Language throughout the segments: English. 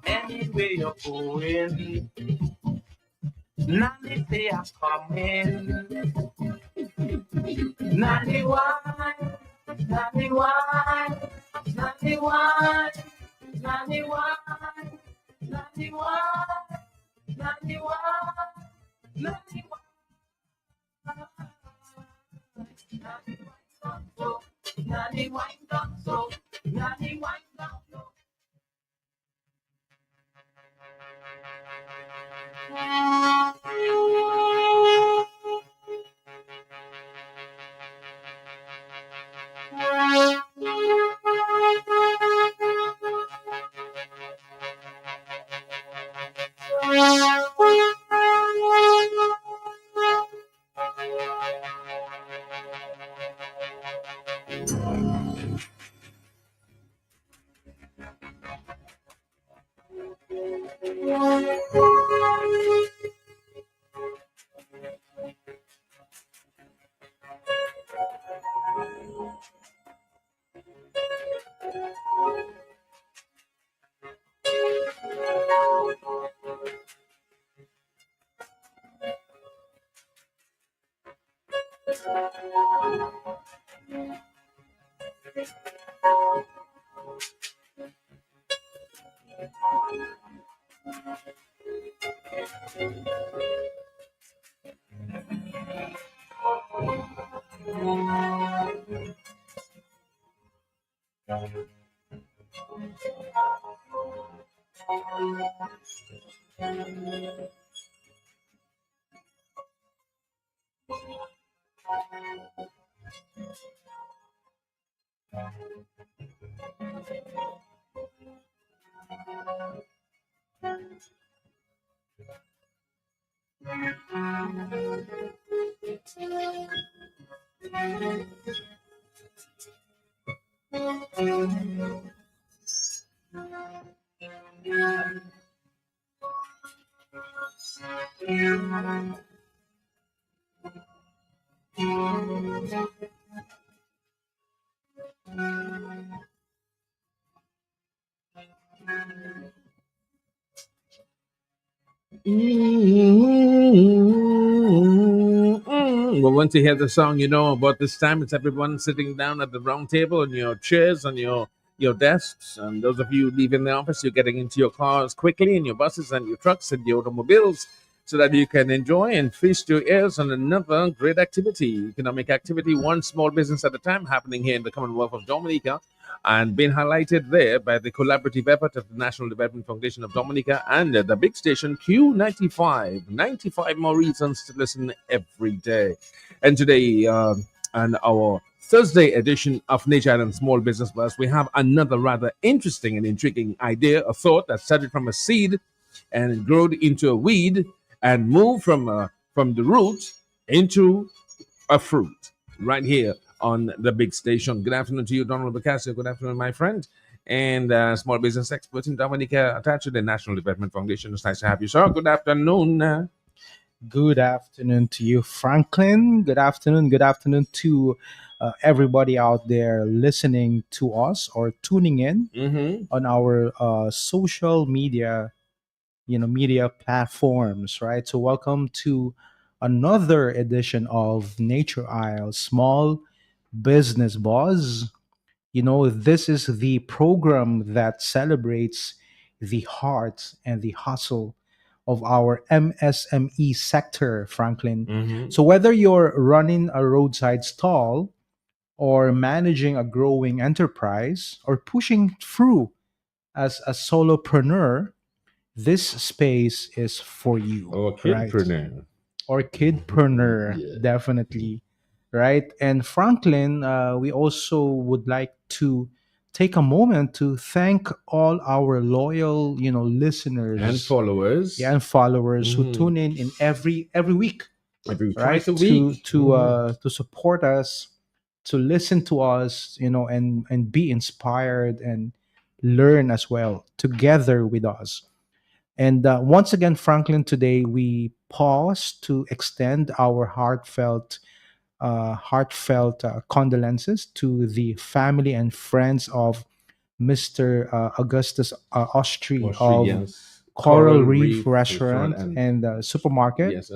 Anywhere you're going, Nanny they are coming. Nanny wine, Nanny wine, Nanny wine, Nanny wine, Nanny wine, Nanny wine, Nanny wine, Nanny wine, down so, Nanny wine, down so. Well, once you hear the song, you know about this time. It's everyone sitting down at the round table on your chairs, on your desks. And those of you leaving the office, you're getting into your cars quickly, in your buses and your trucks and your automobiles, so that you can enjoy and feast your ears on another great activity, economic activity, one small business at a time, happening here in the Commonwealth of Dominica, and being highlighted there by the collaborative effort of the National Development Foundation of Dominica and the big station Q95. 95 more reasons to listen every day. And today, on our Thursday edition of Nature Island Small Business Buzz, we have another rather interesting and intriguing idea, a thought that started from a seed and grew into a weed and moved from the root into a fruit right here on the big station. Good afternoon to you, Donald Bacasio. Good afternoon, my friend, and small business expert in Dominica, attached to the National Development Foundation. It's nice to have you, sir. Good afternoon. Good afternoon to you, Franklin. Good afternoon. Good afternoon to everybody out there listening to us or tuning in on our social media, media platforms, right? So welcome to another edition of Nature Isle Small Business Buzz. This is the program that celebrates the heart and the hustle of our MSME sector, Franklin. So whether you're running a roadside stall or managing a growing enterprise or pushing through as a solopreneur, this space is for you, Oh, right? kidpreneur. Or kidpreneur, Yeah. definitely, right? And Franklin, we also would like to take a moment to thank all our loyal, And listeners, yeah, followers. and followers who Hmm. tune in every week, Every right? twice a week. Hmm. To support us, to listen to us, and be inspired and learn as well together with us. And once again, Franklin, today we pause to extend our heartfelt condolences to the family and friends of Mr. Augustus Austri of Austrians. Coral Coral Reef Reef Restaurant Restaurant and and Supermarket yes,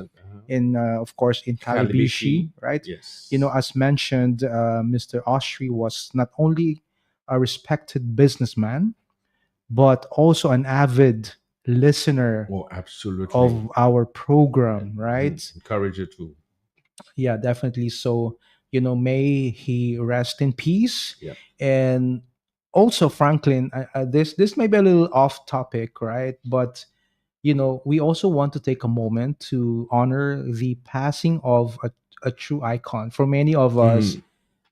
in, of course, in Calibishi, Calibishi. right? Yes. As mentioned, Mr. Austri was not only a respected businessman, but also an avid listener Oh, absolutely. of our program, right? Encourage you to. Yeah, definitely. So, may he rest in peace. Yep. And also, Franklin, this may be a little off topic, right? But we also want to take a moment to honor the passing of a true icon. For many of us, Mhm.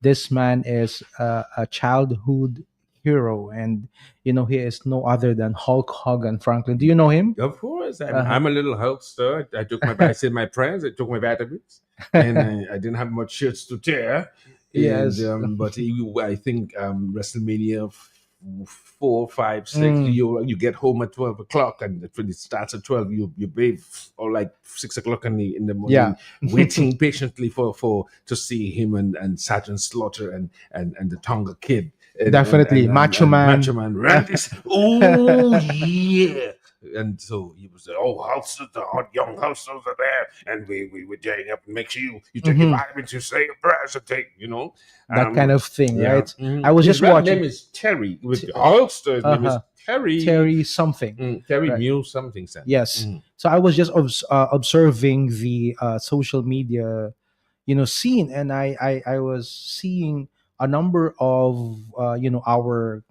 this man is a childhood hero, and he is no other than Hulk Hogan. Franklin, do you know him? Of course, I'm. Uh-huh. I'm a little hulkster. I said my prayers. I took my vitamins, and I didn't have much shirts to tear. And Yes. I think WrestleMania 4, 5, 6. Mm, You get home at 12 o'clock, and when it starts at 12, you bathe or like 6 o'clock in the yeah. morning, waiting patiently for to see him and Sergeant Slaughter and the Tonga Kid Definitely. Macho and Man. Macho Man Randy. Oh yeah. And so he was, oh, Hulksters, the hot young Hulksters are there, and we were getting up and make sure you take your Mhm. vitamins, you say your prayers, and That kind of thing, yeah. right? I was His just rap name watching. is Terry. With T- Hulkster, his name is uh-huh. Terry. Terry something. Terry Right. Mule something. Son. Yes. So I was just observing the social media, scene, and I was seeing a number of our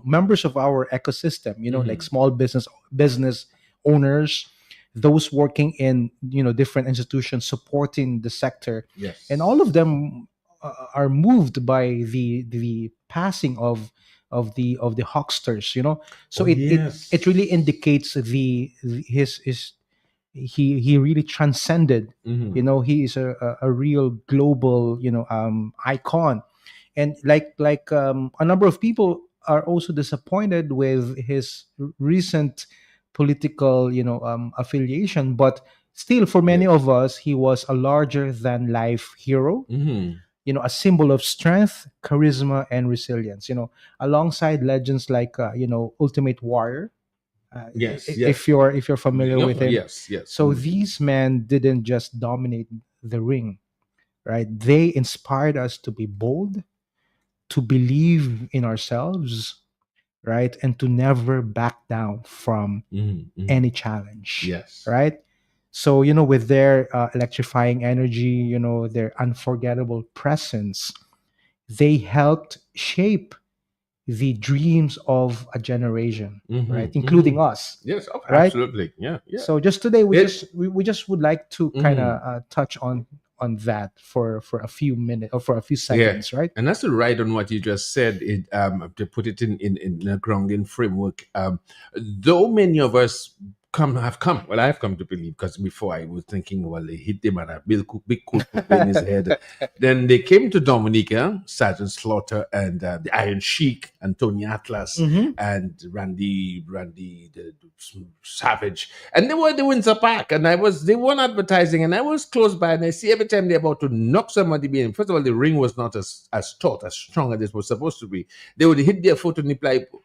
members of our ecosystem, like small business owners, those working in different institutions supporting the sector, and all of Yes. them are moved by the passing of the hucksters, so Oh it really yes. indicates his he really transcended. Mm-hmm. He is a real global icon. And a number of people are also disappointed with his recent political affiliation, but still, for many Yes. of us, he was a larger than life hero, Mm-hmm. a symbol of strength, charisma, and resilience, alongside legends like Ultimate Warrior, Yes. if Yes. you're familiar with Yep. him. Yes. Yes. So these men didn't just dominate the ring, right? They inspired us to be bold, to believe in ourselves, right? And to never back down from Mm-hmm. Mm-hmm. any challenge, Yes. right? So, with their electrifying energy, their unforgettable presence, they helped shape the dreams of a generation, right? Mm-hmm. Mm-hmm. Including us, Yes. Oh, right? absolutely. Yeah. Yeah. So just today, It. we just would like to kind Mm-hmm. of touch on that for a few minutes or for a few Yeah, seconds, right? and that's to right on what you just said. It to put it in a grounding framework. Though many of us have come. Well, I've come to believe because before I was thinking, well, they hit him and a big cool in his head. Then they came to Dominica, Sergeant Slaughter and the Iron Sheik and Tony Atlas Mm-hmm. and Randy the Savage, and they were in Zapak, and they weren't advertising, and I was close by, and I see every time they're about to knock somebody in. First of all, the ring was not as taut, as strong as it was supposed to be. They would hit their foot on the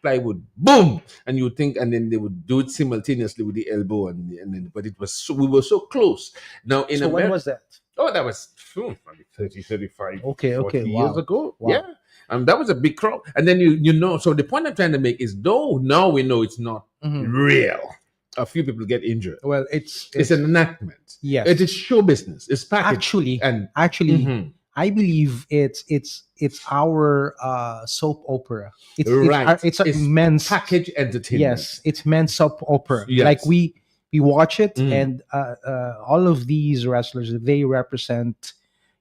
plywood, boom, and you would think, and then they would do it simultaneously with the elbow, and then, but it was we were so close. Now in So when America, was that? oh, that was probably 30, 35, Okay, okay, 40 years wow, ago. Yeah. wow. That was a big crowd. And then so the point I'm trying to make is though now we know it's not Hmm. real. A few people get injured. Well, It's an enactment. It yes, is show business. It's packaging. actually, And actually, mhm. I believe it's our soap opera. Right. It's a It's men's, package entertainment. yes, it's men's soap opera. Like Yes. we watch it, Mm, and all of these wrestlers, they represent,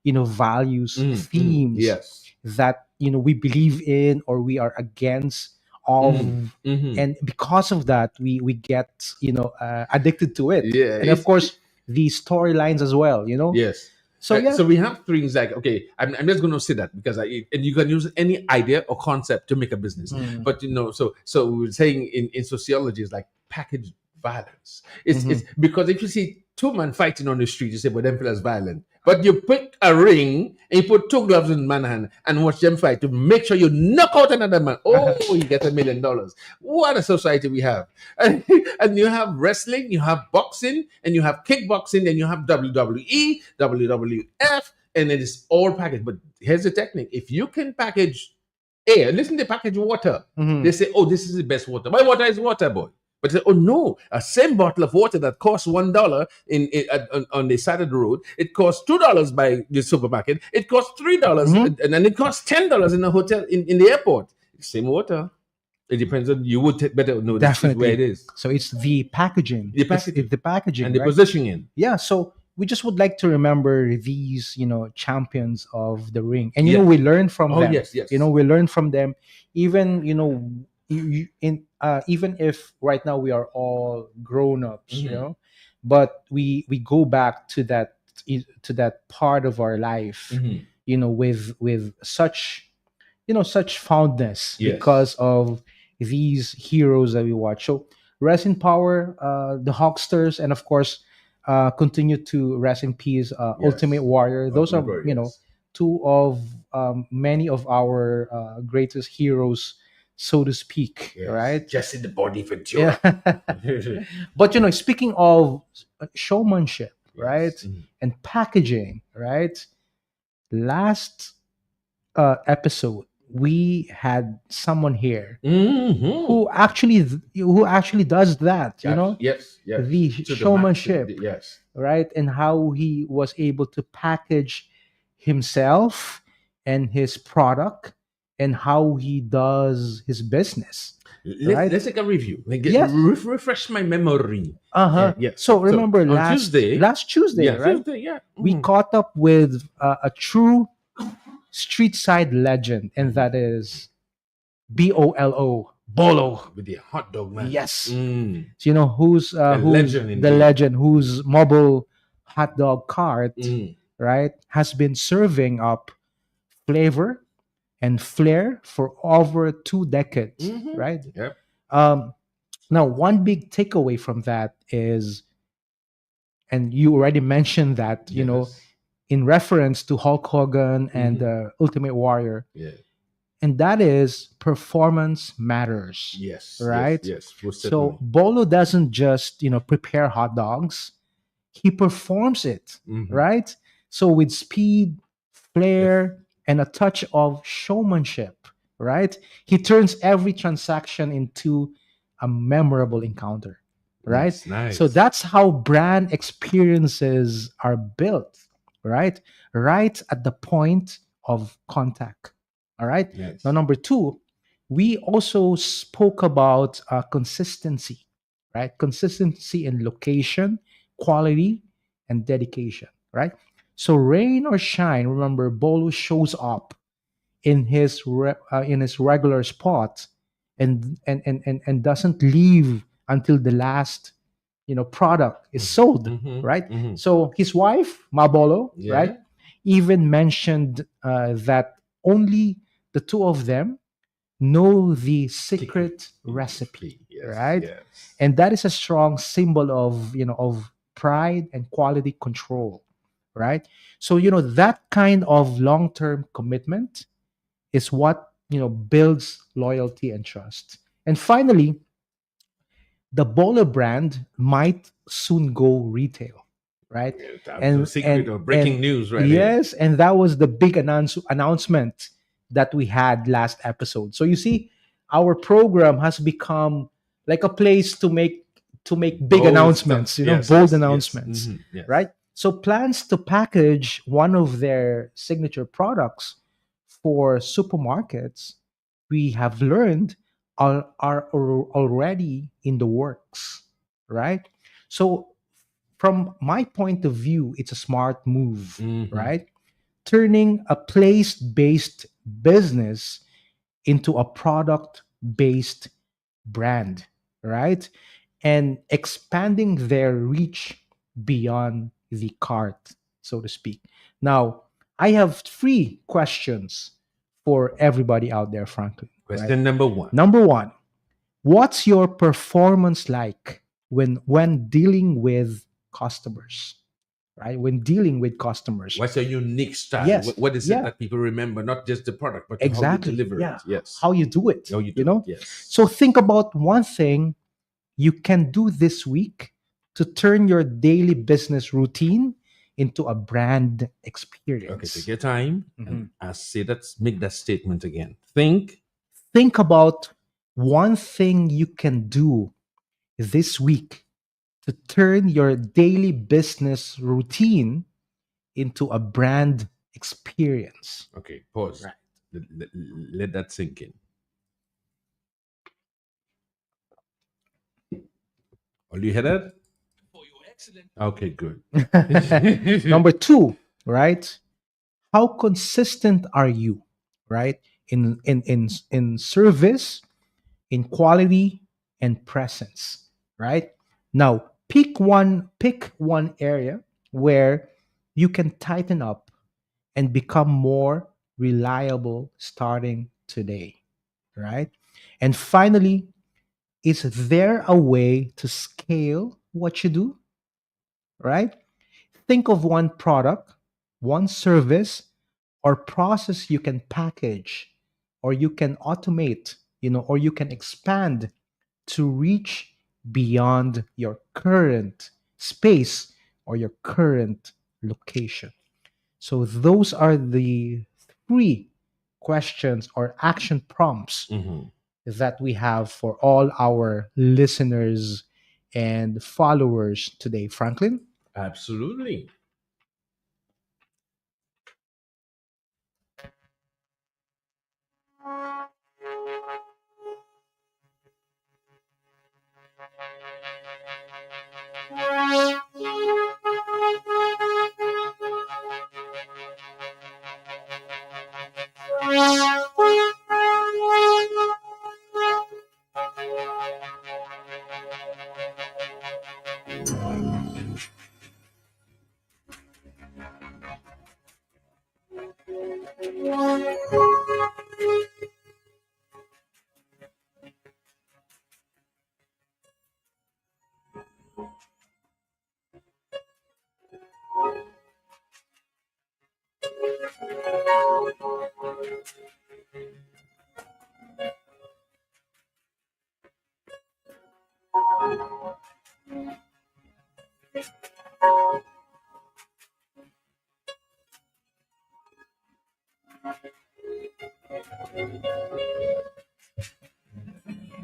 values, themes yes. that we believe in or we are against Mm, of, mm-hmm. and because of that we get addicted to it, Yeah. and of course the storylines as well. Yes. So yeah. So we have things like, okay, I'm just going to say that because and you can use any idea or concept to make a business. Mm. But so we're saying in sociology is like package violence. It's Mhm. because if you see two men fighting on the street, you say, well, them fellas violent. But you pick a ring and you put two gloves in one hand and watch them fight to make sure you knock out another man. Oh, you get $1 million. What a society we have. And you have wrestling, you have boxing, and you have kickboxing, and you have WWE, WWF, and it is all packaged. But here's the technique: if you can package air, listen to package water. Mhm. They say, "Oh, this is the best water. My water is water, boy." But they say, oh no, a same bottle of water that costs $1 on the side of the road, it costs $2 by the supermarket. It costs $3, Mhm. and then it costs $10 in a hotel in the airport. Same water. It depends on you would better know this is where it Definitely. is. So it's the packaging. The It's packaging the packaging, and the right? positioning. Yeah. So we just would like to remember these, champions of the ring, and Yes. we learn from Oh them. yes, yes. We learn from them, even even if right now we are all grown ups, Mhm. but we go back to that part of our life, Mhm. with such such fondness Yes. because of these heroes that we watch. So rest in power, the Hawksters, and of course, continue to rest in peace, Ultimate Yes. Warrior. Those Ultimate are Warrior, yes. two of many of our greatest heroes, so to speak. Yes. Right? Jesse the Body Yeah. Ventura. But speaking of showmanship, right, Yes. Mhm. and packaging, right. Last episode, we had someone here Mhm. who actually does that. Yes, yes. The To the max. showmanship, Yes. right, and how he was able to package himself and his product, and how he does his business, Let's right? take a review. Like Yes. refresh my memory. Uh-huh. Yes. So So remember on last Tuesday, last Tuesday, yeah, right? Tuesday, yeah. We Mhm. caught up with a true street side legend, and Mhm. that is Bolo. With the hot dog man. Yes. Mm. So A who's legend the indeed. legend, whose mobile hot dog cart, Mm. right, has been serving up flavor and flair for over 2 decades, Mm-hmm. right? Yep. Um, Now, one big takeaway from that is, and you already mentioned that, Yes. in reference to Hulk Hogan and Mhm. Ultimate Warrior, Yeah. and that is performance matters, Yes. Yes. right? Yes. Most So certainly. Bolo doesn't just prepare hot dogs; he performs it, Mm-hmm. right? So with speed, Yes. flair, and a touch of showmanship, right? He turns every transaction into a memorable encounter, right? Yes. So Nice. that's how brand experiences are built, right? Right at the point of contact. All right. Now, Yes. number two, we also spoke about consistency, right? Consistency in location, quality, and dedication, right? So rain or shine, remember Bolo shows up in his regular spot, and doesn't leave until the last product is sold, Mm-hmm. right? Mm-hmm. So his wife Mabolo, right, Yeah. even mentioned that only the two of them know the Secret secret recipe, ingredient. Yes. right? Yes. And that is a strong symbol of pride and quality control, right? So that kind of long-term commitment is what builds loyalty and trust. And finally, the Bowler brand might soon go retail, right? Yeah, that's a and secret and or and breaking news right here. yes, and that was the big announcement that we had last episode. So you see, our program has become like a place to make big Bold stuff. announcements, Yes. bold Yes. Yes. announcements, Mm-hmm. Yes. right? So plans to package one of their signature products for supermarkets, we have learned, already in the works, right? So from my point of view, it's a smart move, Mm-hmm. right? Turning a place-based business into a product-based brand, right? And expanding their reach beyond the cart, so to speak. Now, I have three questions for everybody out there, Franklin, right? Question number one. Number one, what's your performance like when dealing with customers, right? When dealing with customers. What's your unique style? Yes. What is it Yeah. that people remember? Not just the product, but how you Exactly. deliver it. Yeah. Yes. How you do it, How you you do it. know? Yes. So think about one thing you can do this week to turn your daily business routine into a brand Okay, take experience. your time and Mhm. say that. Make that statement again. Think. Think about one thing you can do this week to turn your daily business routine into a brand experience. Okay, pause. Right. Let that sink in. Oh, you hear that? Okay, good. Number two, right? How consistent are you, right? In service, in quality, and presence, right? Now, pick one area where you can tighten up and become more reliable starting today, right? And finally, is there a way to scale what you do, right? Think of one product, one service, or process you can package, or you can automate, or you can expand to reach beyond your current space or your current location. So, those are the three questions or action prompts Mhm. that we have for all our listeners and followers today, Franklin. Absolutely.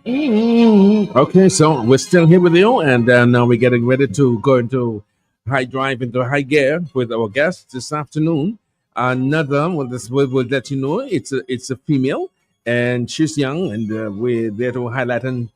Okay, so we're still here with you, and now we're getting ready to go into high drive into high gear with our guest this afternoon. Another, well, this will let you know it's a female, and she's young, and we're there to highlight and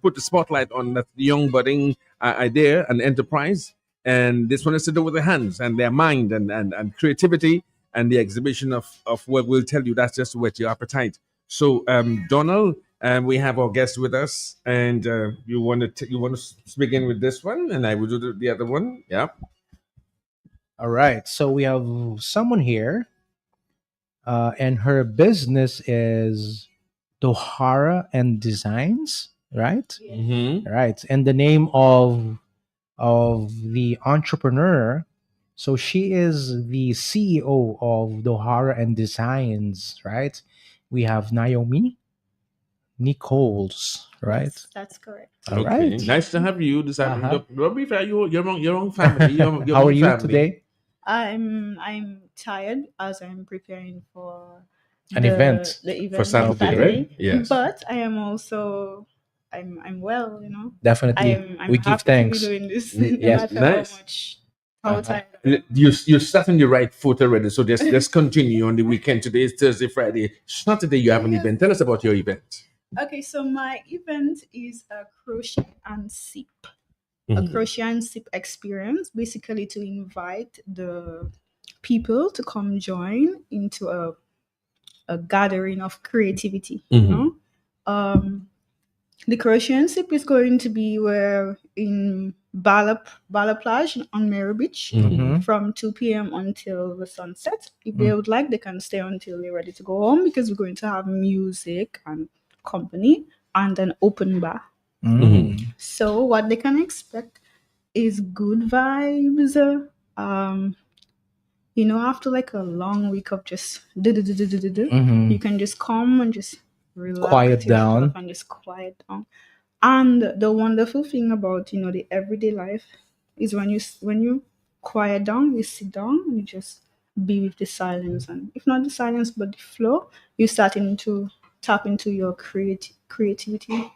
put the spotlight on that young budding idea and enterprise. And this one is to do with their hands and their mind and creativity and the exhibition of what we'll tell you. That's just whet your appetite. So, Donald, we have our guest with us, and you want to begin with this one, and I will do the other one. Yeah. All right. So we have someone here, and her business is Dohara and Designs, right? Mm-hmm. Right. And the name of the entrepreneur. So she is the CEO of Dohara and Designs, right? We have Naomi Nichols, right? Yes, that's correct. All Okay. right. Nice to have you this afternoon. Uh-huh. Don't be fair. Your own family. Your How are own you family. today? I'm tired as I'm preparing for An the event. the For event on Saturday, Okay. right? Saturday, Yes. but I am also I'm well, Definitely. I'm We give happy to be thanks. doing this no Yes. matter how Nice. much How tired. You start on the right foot already. So let's continue on the weekend. Today is Thursday, Friday. Saturday you have an event. Tell us about your event. Okay, so my event is a crochet and sip. A crochet and sip experience, basically to invite the people to come join into a gathering of creativity. You know, the crochet and sip is going to be where in Bala Plage on Mary Beach from 2 p.m. until the sunset. If they would like, they can stay until they're ready to go home because we're going to have music and company and an open bar. So what they can expect is good vibes. Um, after like a long week of just you can just come and just relax Quiet yourself down. and just quiet down. And the wonderful thing about the everyday life is when you quiet down, you sit down and you just be with the silence, and if not the silence but the flow, you starting to tap into your creativity.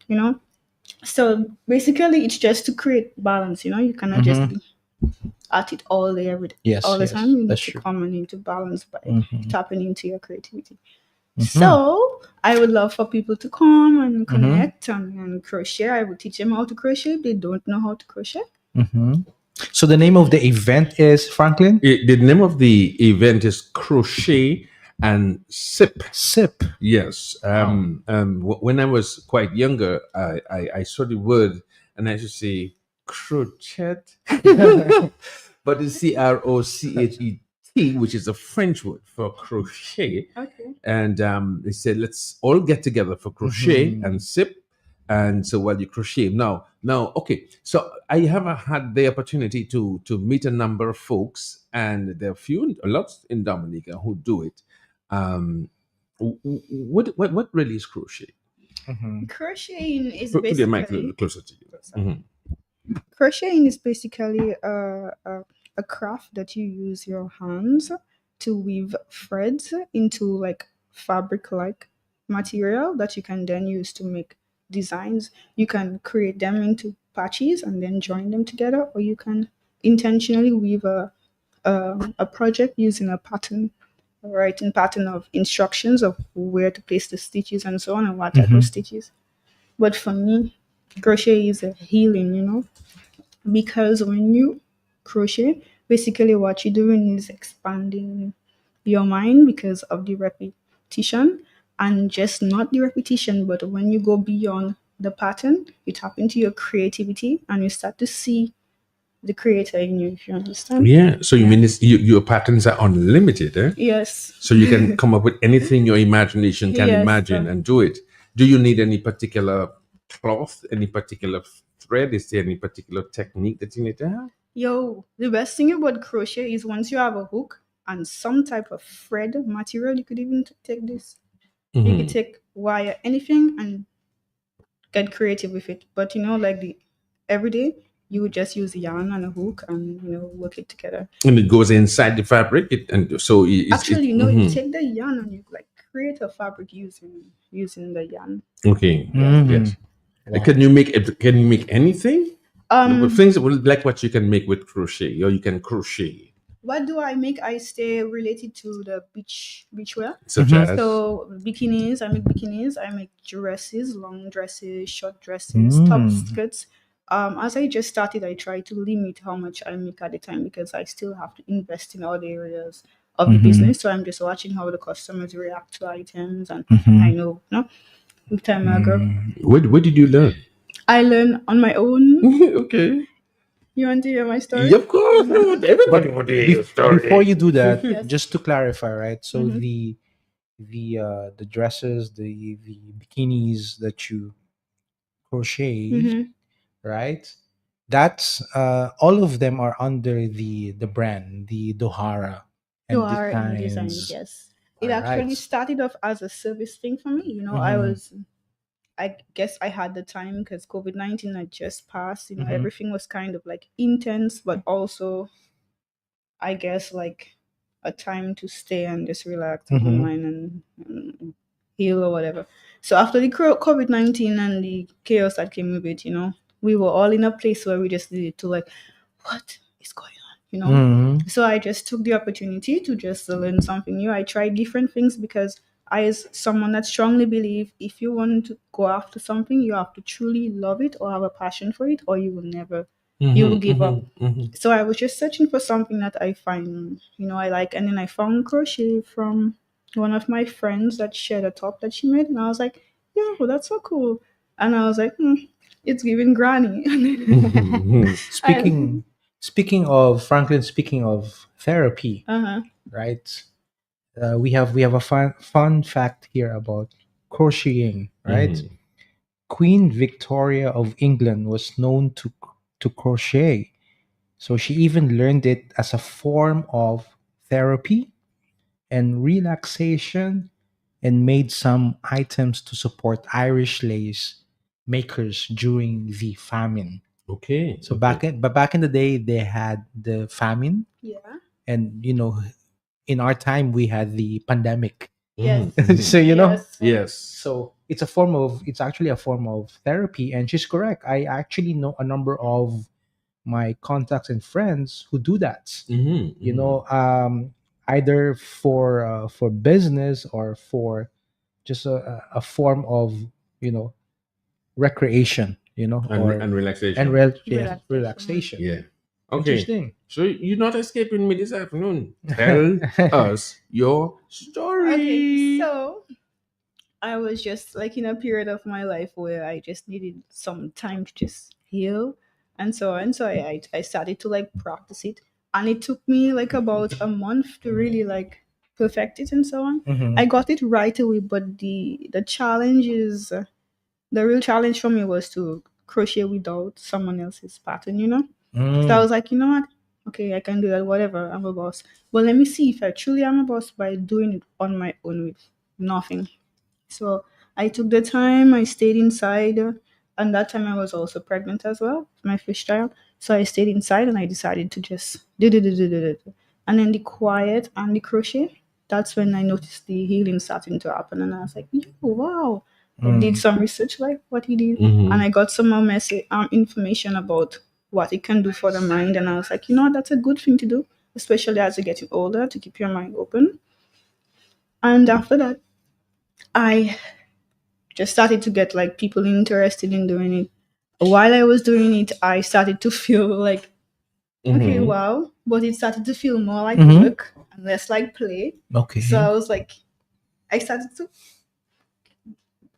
You know, so basically it's just to create balance. You cannot just be at it all day every day, Yes, all the yes, time. You need that's to true. come and into balance by tapping into your creativity. So I would love for people to come and connect and crochet. I will teach them how to crochet if they don't know how to crochet. So the name of the event is Franklin The name of the event is Crochet and Sip. Sip. Yes. When I was quite younger, I saw the word and I used to say crochet, but it's CROCHET, which is a French word for crochet. Okay. And they said, let's all get together for crochet and sip. And so while you crochet now, okay. So I have had the opportunity to meet a number of folks, and there are a lot in Dominica who do it. What really is crochet? Crocheting is Put your mic a basically little closer to you. crocheting is basically a craft that you use your hands to weave threads into like fabric like material that you can then use to make designs. You can create them into patches and then join them together, or you can intentionally weave a project using a pattern, a writing pattern of instructions of where to place the stitches and so on and what type of stitches. But for me, crochet is a healing, because when you crochet, basically what you're doing is expanding your mind because of the repetition, and just not the repetition, but when you go beyond the pattern, you tap into your creativity and you start to see the creator in you, if you understand. Yeah. So you mean your patterns are unlimited, eh? Yes. So you can come up with anything your imagination can Yes. imagine and do it. Do you need any particular cloth, any particular thread? Is there any particular technique that you need to have? Yo, the best thing about crochet is once you have a hook and some type of thread material, you could even take this. You could take wire, anything, and get creative with it. But like the everyday, you would just use yarn and a hook and work it together. And it goes inside the fabric, and so Actually, you take the yarn and you like create a fabric using the yarn. okay. Yes. Yes. Can you make it? Can you make anything? Things like what you can make with crochet, or you can crochet. What do I make? I stay related to the beachwear. Such as So bikinis, I make bikinis. I make dresses, long dresses, short dresses, top skirts. As I just started, I try to limit how much I make at a time because I still have to invest in all the areas of the business. So I'm just watching how the customers react to items, and I know, with time I grow. where did you learn? I learn on my own. Okay. You want to hear my story? Yeah, of course. Everybody want to hear your story. Before you do that, Yes. just to clarify, right? So the dresses, the bikinis that you crochet, right? That's all of them are under the brand, the Dohara and Dohara and design, Designs. yes. It actually started off as a service thing for me. I guess I had the time because COVID-19 had just passed. Everything was kind of like intense, but also, I guess, like a time to stay and just relax and unwind and heal or whatever. So after the COVID-19 and the chaos that came with it, we were all in a place where we just needed to like, what is going you know. Mhm. So I just took the opportunity to just learn something new. I tried different things because I, as someone that strongly believe, if you want to go after something, you have to truly love it or have a passion for it, or you will never, you will give up. So I was just searching for something that I find, I like, and then I found crochet from one of my friends that shared a top that she made, and I was like, "Yo, that's so cool!" And I was like, "It's giving granny." Speaking and speaking of Franklin, speaking of therapy, uh-huh. right? We have a fun fact here about crocheting, right? Queen Victoria of England was known to crochet, so she even learned it as a form of therapy and relaxation, and made some items to support Irish lace makers during the famine. Okay. So Okay. back in the day, they had the famine, Yeah. and in our time we had the pandemic. Yes. So Yes. Yes. so it's actually a form of therapy, and she's correct. I actually know a number of my contacts and friends who do that. You know, either for business or for just a form of you know recreation. Or And and relaxation. Relaxation. relaxation. Yeah. Okay. Interesting. So you're not escaping me this afternoon. Tell us your Okay, story. so I was just like in a period of my life where I just needed some time to just heal, and so on. So I started to like practice it, and it took me like about a month to really like perfect it and so on. Mm-hmm. I got it right away, but the challenge is the real challenge for me was to crochet without someone else's pattern. So I Mm. was like, you know what? Okay, I can do that. Whatever. I'm a boss. But let me see if I truly am a boss by doing it on my own with nothing. So I took the time, I stayed inside, and that time I was also pregnant as well, my first child. So I stayed inside and I decided to just do. And then the quiet and the crochet, that's when I noticed the healing starting to happen. And I was like, "Yo, wow." I did Mm. some research like what he did, and I got some more information about what it can do for the mind. And I was like, you know what, that's a good thing to do, especially as you're getting older, to keep your mind open. And after that, I just started to get like people interested in doing it. While I was doing it, I started to feel like, okay, wow, but it started to feel more like Mm-hmm. work and less like play. So Okay. I was like, I started to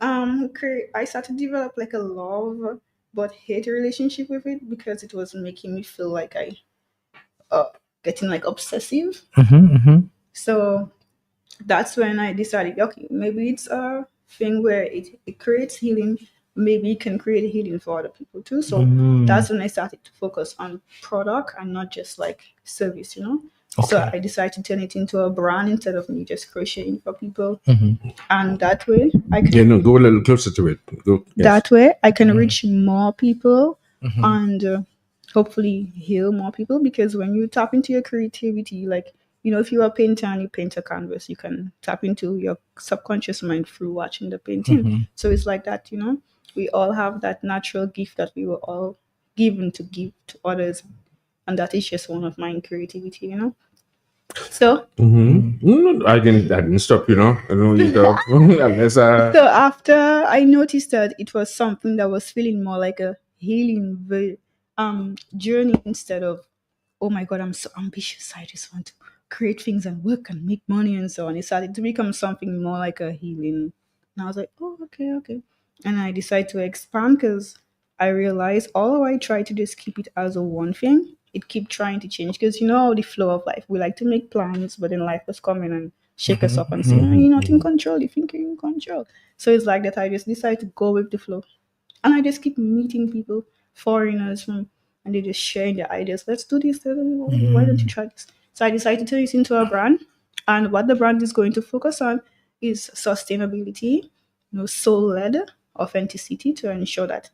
I started to develop like a love but hate relationship with it because it was making me feel like I uh getting like obsessive. Mm-hmm. Mm-hmm. So that's when I decided, okay, maybe it's a thing where it creates healing. Maybe it can create healing for other people too. So Mm. that's when I started to focus on product and not just like service. So Okay. I decided to turn it into a brand instead of me just crocheting for people. Mm-hmm. And that way I Yeah, can no, go a little closer to it. Go. Yes. that way I can Mm-hmm. reach more people Mm-hmm. and hopefully heal more people, because when you tap into your creativity, like, if you're a painter and you paint a canvas, you can tap into your subconscious mind through watching the painting. Mm-hmm. So it's like that. We all have that natural gift that we were all given to give to others, and that is just one of my creativity. So No, I didn't stop. I don't interrupt unless So after I noticed that it was something that was feeling more like a healing journey instead of, oh my god, I'm so ambitious, I just want to create things and work and make money and so on. It started to become something more like a healing. And I was like, oh, okay, okay. And I decided to expand because I realized although I try to just keep it as a one thing, it keep trying to change because the flow of life. We like to make plans, but then life was coming and shake us up and say, "Ah, you're not in control, you think you're in control." So it's like that I just decided to go with the flow. And I just keep meeting people, foreigners from, and they just sharing their ideas. Let's do this. Why don't you Mm-hmm. try this? So I decided to turn it into a brand. And what the brand is going to focus on is sustainability, soul-led authenticity, to ensure that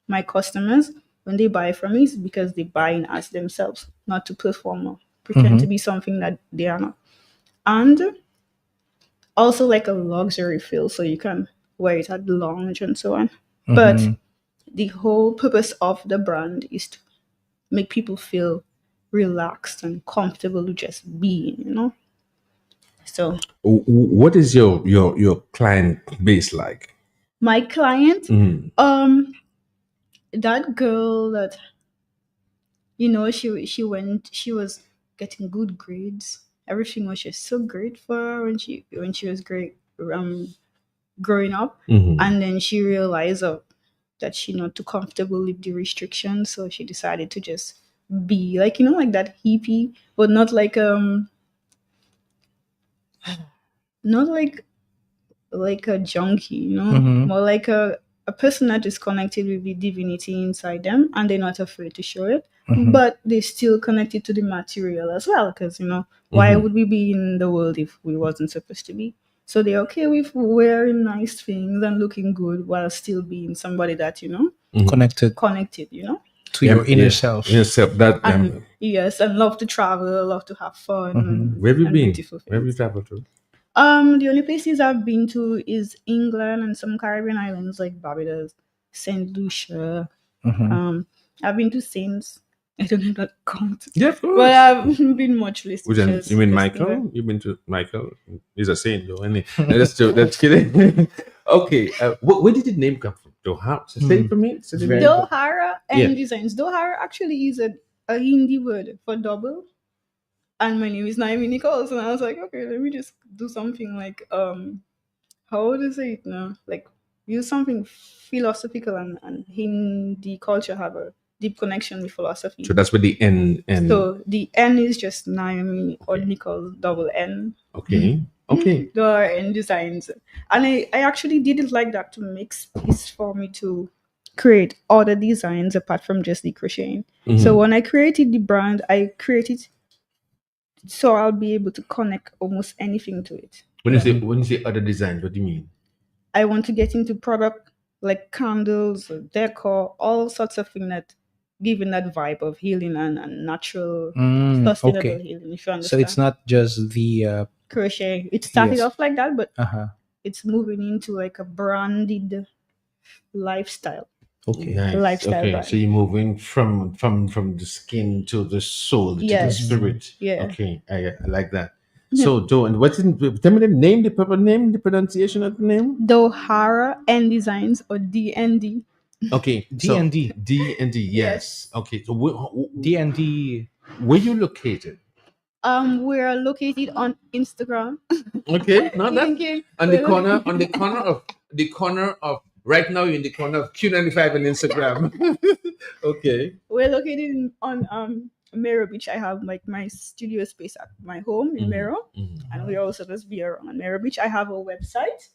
my customers, when they buy from me, is because they buy in as themselves, not to perform or pretend to Mm-hmm. be something that they are not. And also like a luxury feel, so you can wear it at the lounge and so on. But Mm-hmm. the whole purpose of the brand is to make people feel relaxed and comfortable to just be. So What is your client base like? my client, Mhm. that girl that she was getting good grades. Everything was just so great for her when she was great growing up, Mhm. and then she realized that she not too comfortable with the restrictions, so she decided to just be like that hippie, but not not like a junkie, Mhm. more like a person that is connected with the divinity inside them, and they're not afraid to show it, Mhm. but they're still connected to the material as well, because why Mhm. would we be in the world if we wasn't supposed to be? So they're okay with wearing nice things and looking good while still being somebody that Mhm. connected to Yeah, your inner yeah. self. Yes, that. and yes, and love to travel, love to have fun, Mhm. Where have you and been? beautiful Where have you things. traveled to? The only places I've been to is England and some Caribbean islands like Barbados, Saint Lucia. Mhm. I've been to Saints. I don't know if that counts, Yeah, of but course. I've been much places. Which one? You mean England. Michael? You've been to Michael? He's a saint, though, isn't he? No, that's kidding. Okay, where did the name come from? Doha. So say it for me. Say the Very name. good. Dohara Yeah. and Designs. Dohara actually is a Hindi word for double. And my name is Naomi Nichols. And I was like, okay, let me just do something like how would I say it now? Like use something philosophical, and Hindi culture have a deep connection with philosophy. So that's where the N and So the N is just Naomi or Okay. Nicole double N. okay, okay. There are N designs. And I actually did it like that to make space for me to create other designs apart from just the crocheting. So Mhm. when I created the brand, I created so I'll be able to connect almost anything to it. When you say other designs, what do you mean? I want to get into product like candles, decor, all sorts of things that giving that vibe of healing and natural, sustainable Okay. healing. If you So it's understand, not just the crochet. It started yes. off like that, but Uh-huh. it's moving into like a branded lifestyle, Okay. Nice. lifestyle Okay, so brand. you're moving from the skin to the soul to the Yes, spirit. yeah. Okay, I like that. Yeah. So, do and what's in? Tell me the name, the proper name, the pronunciation of the name. Dohara N Designs or DND. Okay, so D&D. D&D. Yes. Yes. Okay, so D&D. where you located? We're located on Instagram. Okay, no, that Thinking on the we're corner, lo- the corner of right now. You're in the corner of Q95 on Instagram. Okay. we're located on Mero Beach. I have like my studio space at my home in Mhm, Mero, mhm. and we also just be around Mero Beach. I have a website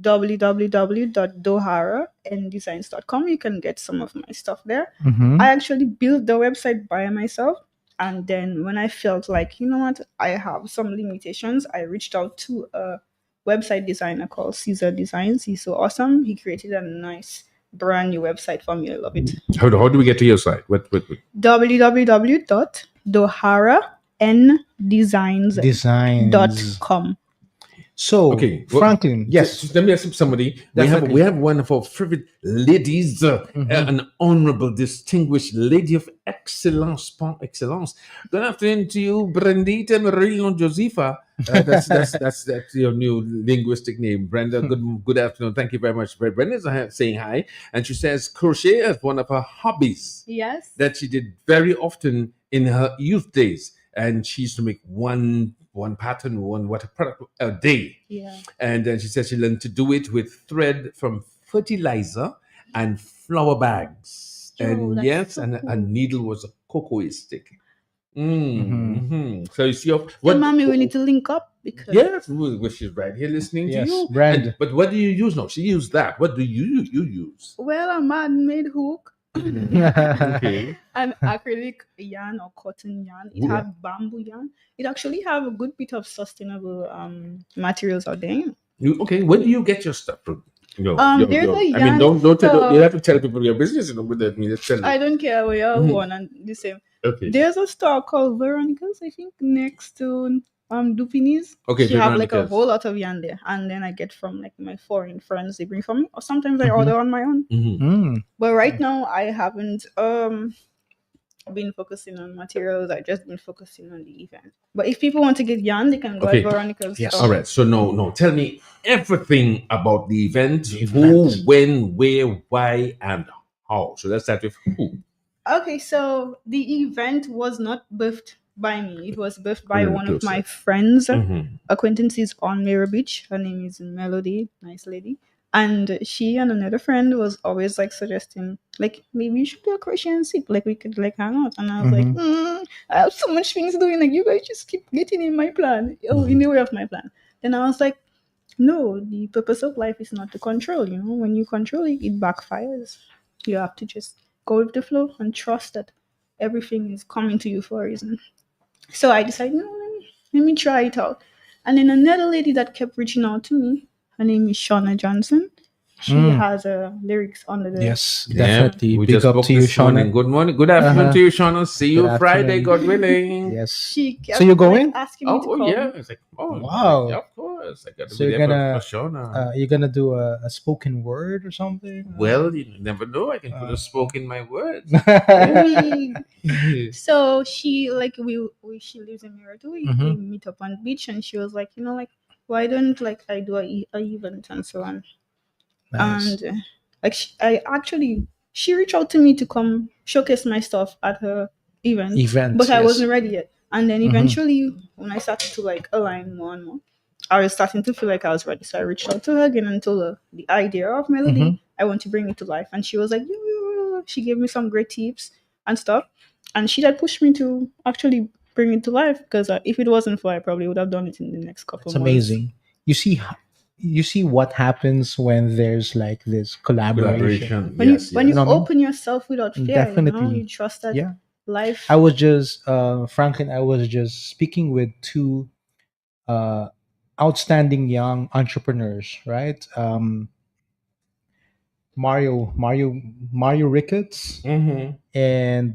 www.doharaanddesigns.com. You can get some of my stuff there. Mhm. I actually built the website by myself. And then when I felt like, you know what, I have some limitations, I reached out to a website designer called Caesar Designs. He's so awesome. He created a nice brand new website for me. I love it. How do we get to your site? What? Designs. www.doharaanddesigns.com. So, Okay. Well, Franklin, yes, let me ask somebody. definitely. We have one of our favorite ladies, an honorable, distinguished lady of excellence, par excellence. Good afternoon to you, Brendita Marilyn Josefa. That's your new linguistic name, Brenda. Good afternoon. Thank you very much. Brenda's saying hi, and she says crochet is one of her hobbies Yes. that she did very often in her youth days, and she used to make one pattern, one what a product a day. Yeah. And then she said she learned to do it with thread from fertilizer and flour bags. Yo, And that's yes, so and a cool. needle was a cocoa stick. Mhm. So you see, So, what? mommy, we need to link up because Yes, well, she's right here listening to Yes, you. brand. But what do you use now? She used that. What do you use? well, a man-made hook Okay. and acrylic yarn or cotton yarn. It Yeah. have bamboo yarn. It actually have a good bit of sustainable materials out there. Okay. Where do you get your stuff from? No, There's a I mean, yarn you store. have to tell people your business. With that, me, just tell I it. don't care where you're Mhm. one and the same. Okay. There's a store called Veronica's, I think, next to Dupini's. Okay, She have like a Veronica's. whole lot of yarn there, and then I get from like my foreign friends. They bring for me, or sometimes I Mhm. order on my own. Mhm. Mm. But right now, I haven't been focusing on materials. I just been focusing on the event. But if people want to get yarn, they can go Okay. at Veronica's. Yes. All right. So no. Tell me everything about the event. The Who, event. when, where, why, and how. So let's start with who. Okay, so the event was not birthed by me. It was birthed by Little one of my closer. friends, Mhm. acquaintances on Mirror Beach. Her name is Melody, nice lady. And she and another friend was always like suggesting, like, maybe you should do a crochet and sip, like we could like hang out. And I was like, I have so much things doing, like you guys just keep getting in my plan, in the way of my plan. Then I was like, no, the purpose of life is not to control. When you control it, it backfires. You have to just go with the flow and trust that everything is coming to you for a reason. So I decided, no, let me try it out. And then another lady that kept reaching out to me, her name is Shauna Johnson. She has lyrics under the. Yes, Yeah, definitely. we Big just up spoke to you, this morning. Shauna. Good morning. Good afternoon Uh-huh. to you, Shauna. See you Good Friday, afternoon. God willing. Yes. She kept So you're going? asking me to Oh come. yeah. It's like, Wow. yeah, of course. I got to So be you're there gonna for Shauna. you're gonna do a spoken word or something? Well, you never know. I can put a spoke in my words. So she like we she lives in Mirror too. We Mhm. meet up on the beach, and she was like, like, why don't like I do a event and so on. Nice. And like she reached out to me to come showcase my stuff at her event, Event, but I yes. wasn't ready yet. And then Mhm. eventually, when I started to like align more and more, I was starting to feel like I was ready. So I reached out to her again and told her the idea of Melody. Mhm. I want to bring it to life, and she was like, "Yeah." She gave me some great tips and stuff, and she had pushed me to actually bring it to life because if it wasn't for her, I probably would have done it in the next couple It's months. amazing. You see what happens when there's like this collaboration. When you Yes, when you yes. know what I mean? open yourself without fear, Definitely. you trust that Yeah. life. I was just Franklin, I was just speaking with two uh outstanding young entrepreneurs, right? Mario Ricketts Mm-hmm. and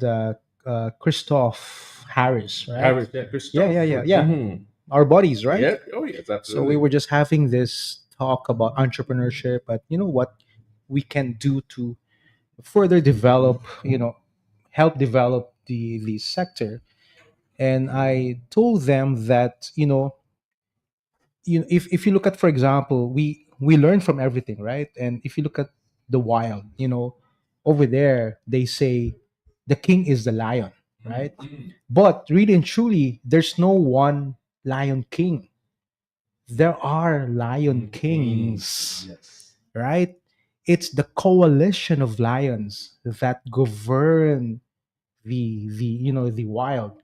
Christoph Harris, right? Harris, yeah, Yeah. Mm-hmm. Our buddies, right? Yeah. Oh, yes, So we absolutely. were just having this talk about entrepreneurship, but you know what we can do to further develop, help develop the sector. And I told them that if you look at, for example, we learn from everything, right? And if you look at the wild, over there they say the king is the lion, right? But really and truly there's no one lion king. There are lion kings, Yes. right? It's the coalition of lions that govern the wild,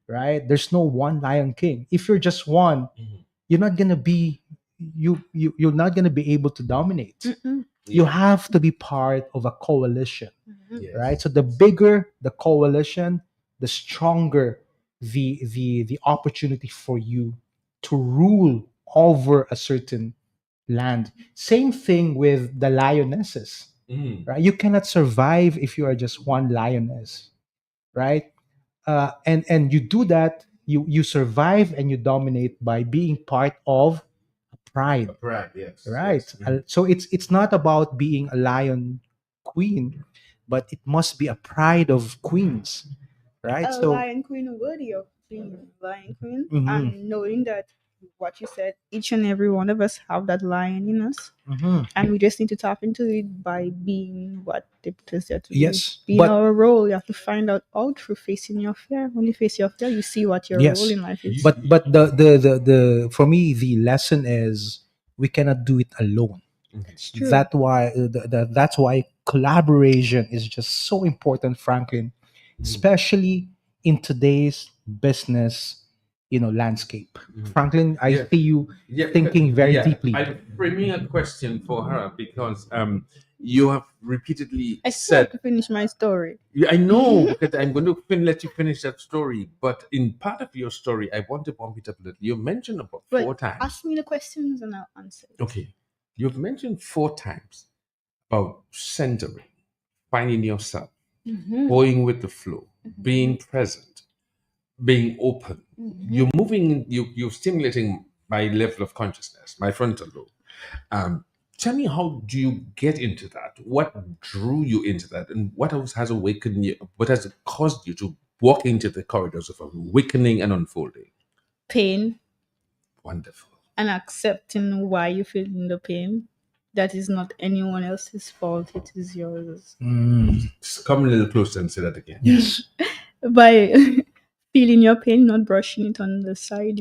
right? There's no one lion king. If you're just one, you're not gonna be you're not gonna be able to dominate. Mm-mm. You have to be part of a coalition, Mhm. right? So the bigger the coalition, the stronger the opportunity for you to rule over a certain land. Same thing with the lionesses, Mm. right? You cannot survive if you are just one lioness, right? And you do that, you survive and you dominate by being part of pride, Right. Yes. right? Yes. Mhm. So it's not about being a lion queen, but it must be a pride of queens, right? A So lion queen worthy of being a lion queen, mhm, and knowing that what you said, each and every one of us have that lion in us, mhm. and we just need to tap into it by being what they put us there to be. Yes, Being but our role, you have to find out through facing your fear. When you face your fear, you see what your role yes, in life is. but the for me the lesson is we cannot do it alone. It's true. That's why collaboration is just so important, Franklin, especially in today's business landscape. Franklin, I Yeah. see you Yeah, thinking very yeah. deeply. I'm framing a question for her because you have repeatedly I still have said. to finish my story. Yeah, I know because I'm going to let you finish that story. But in part of your story, I want to bump it up a little. You mentioned about But 4 times. ask me the questions and I'll answer it. Okay, you've mentioned 4 times about centering, finding yourself, Mhm. going with the flow, being present, being open. You're moving. You're stimulating my level of consciousness, my frontal lobe. Um, tell me, how do you get into that? What drew you into that, and what else has awakened you? What has caused you to walk into the corridors of awakening and unfolding? Pain Wonderful. and accepting why you feel in the pain. That is not anyone else's fault, it is yours. Just come a little closer and say that again. Yes. By feeling your pain, not brushing it on the side,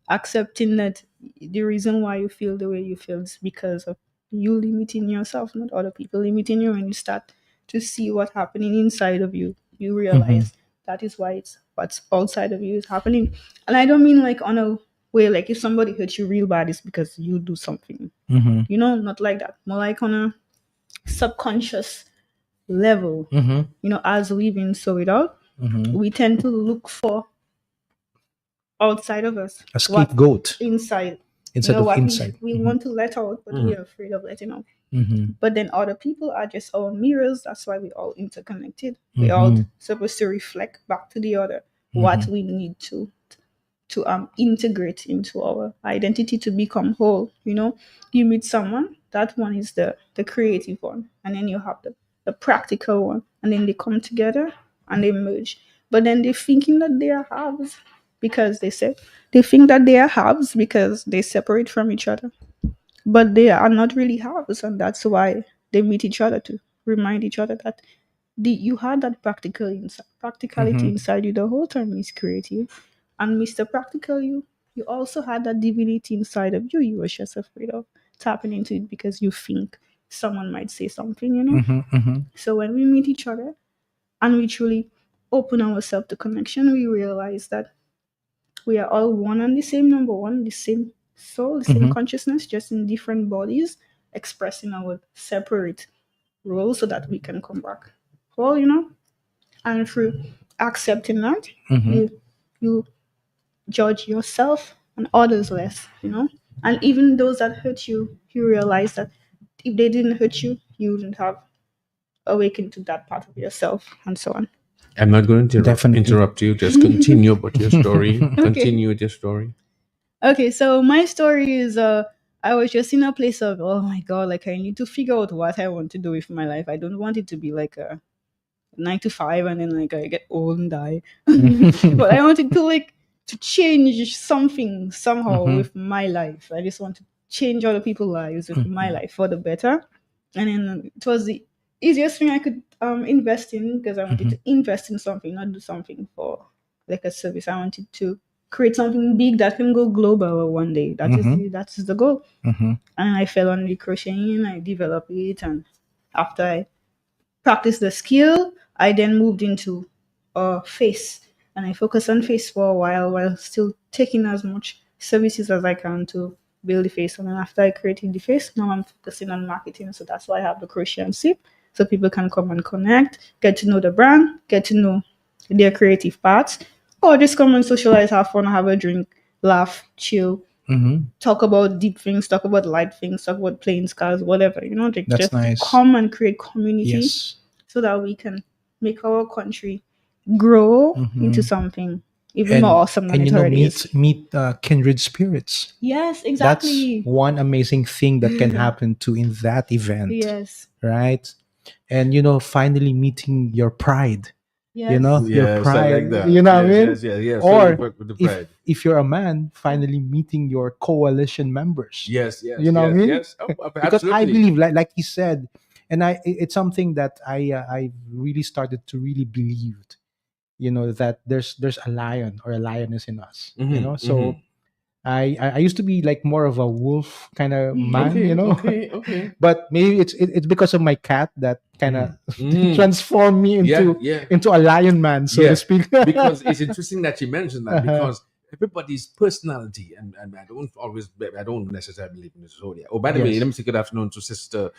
accepting that the reason why you feel the way you feel is because of you limiting yourself, not other people limiting you. When you start to see what's happening inside of you, you realize that is why it's what's outside of you is happening. And I don't mean like on a way like if somebody hurts you real bad, it's because you do something. Not like that. More like on a subconscious level. As we've been sorted out, we tend to look for outside of us A scapegoat inside instead of what inside. we want to let out, but we're afraid of letting out. But then other people are just our mirrors. That's why we're all interconnected. We're all supposed to reflect back to the other what we need to integrate into our identity to become whole. You meet someone, that one is the creative one, and then you have the practical one, and then they come together and they merge. But then they're thinking that they are halves because they think that they are halves because they separate from each other, but they are not really halves, and that's why they meet each other to remind each other that you had that practicality inside you the whole time, Miss Creative, and Mr. Practical, you also had that divinity inside of you. You were just afraid of tapping into it because you think someone might say something. So when we meet each other and we truly open ourselves to connection, we realize that we are all one and the same number one, the same soul, the same consciousness, just in different bodies, expressing our separate roles so that we can come back whole. And through accepting that, you judge yourself and others less. And even those that hurt you, you realize that if they didn't hurt you, you wouldn't have awakened to that part of yourself, and so on. I'm not going to interrupt you. Just continue about your story. Okay. Continue with your story. Okay, so my story is I was just in a place of, oh my god, like I need to figure out what I want to do with my life. I don't want it to be like a 9 to 5 and then like I get old and die. But I wanted to change something somehow with my life. I just want to change other people's lives with my life for the better. And then it was the easiest thing I could invest in, because I wanted to invest in something, not do something for like a service. I wanted to create something big that can go global one day. That is the goal. And I fell on the crocheting, I developed it, and after I practiced the skill, I then moved into face, and I focused on face for a while still taking as much services as I can to build the face. And then after I created the face, now I'm focusing on marketing. So that's why I have the crochet and sip, so people can come and connect, get to know the brand, get to know their creative parts, or just come and socialize, have fun, have a drink, laugh, chill, talk about deep things, talk about light things, talk about planes, cars, whatever. That's just nice. come and create community, so that we can make our country grow into something even more awesome than it already is. Meet kindred spirits. Yes, exactly. That's one amazing thing that can happen to in that event. Yes. Right? And finally meeting your pride. Yes. Your pride. I like that. You know what I mean? Yes. Or So with the pride. if you're a man, finally meeting your coalition members. Yes. You know what I mean? Yes. Oh, Because I absolutely. believe, like he said, and it's something that I really started to really believe. That there's a lion or a lioness in us. So I used to be like more of a wolf kind of man. Okay. But maybe it's because of my cat that kind of transformed me into a lion man, so to speak. Because it's interesting that you mentioned that, because everybody's personality, and I don't necessarily believe in the zodiac. Oh, by the way, let me say good afternoon to Sister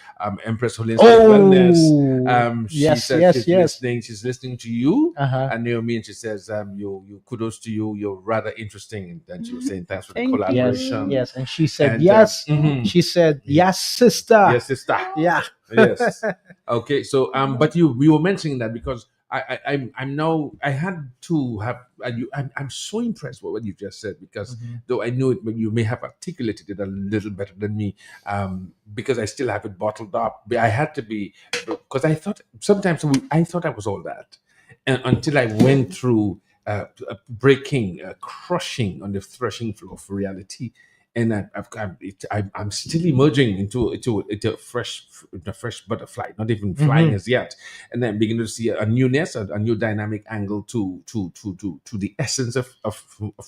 Empress Holistic Wellness. She says she's listening. She's listening to you, and and she says, you kudos to you. You're rather interesting, and she was saying thanks for the collaboration. Yes, and she said yes. She said yes, sister. Yes, sister. Yeah. Yes. Okay. So, but we were mentioning that because I'm now. I had to have. I'm so impressed with what you just said because though I know it, but you may have articulated it a little better than me. Because I still have it bottled up. But I had to be because I thought sometimes I thought I was all that, and until I went through breaking, crushing on the threshing floor of reality. And I'm still emerging into a fresh butterfly, not even flying as yet, and then begin to see a newness, a new dynamic angle to the essence of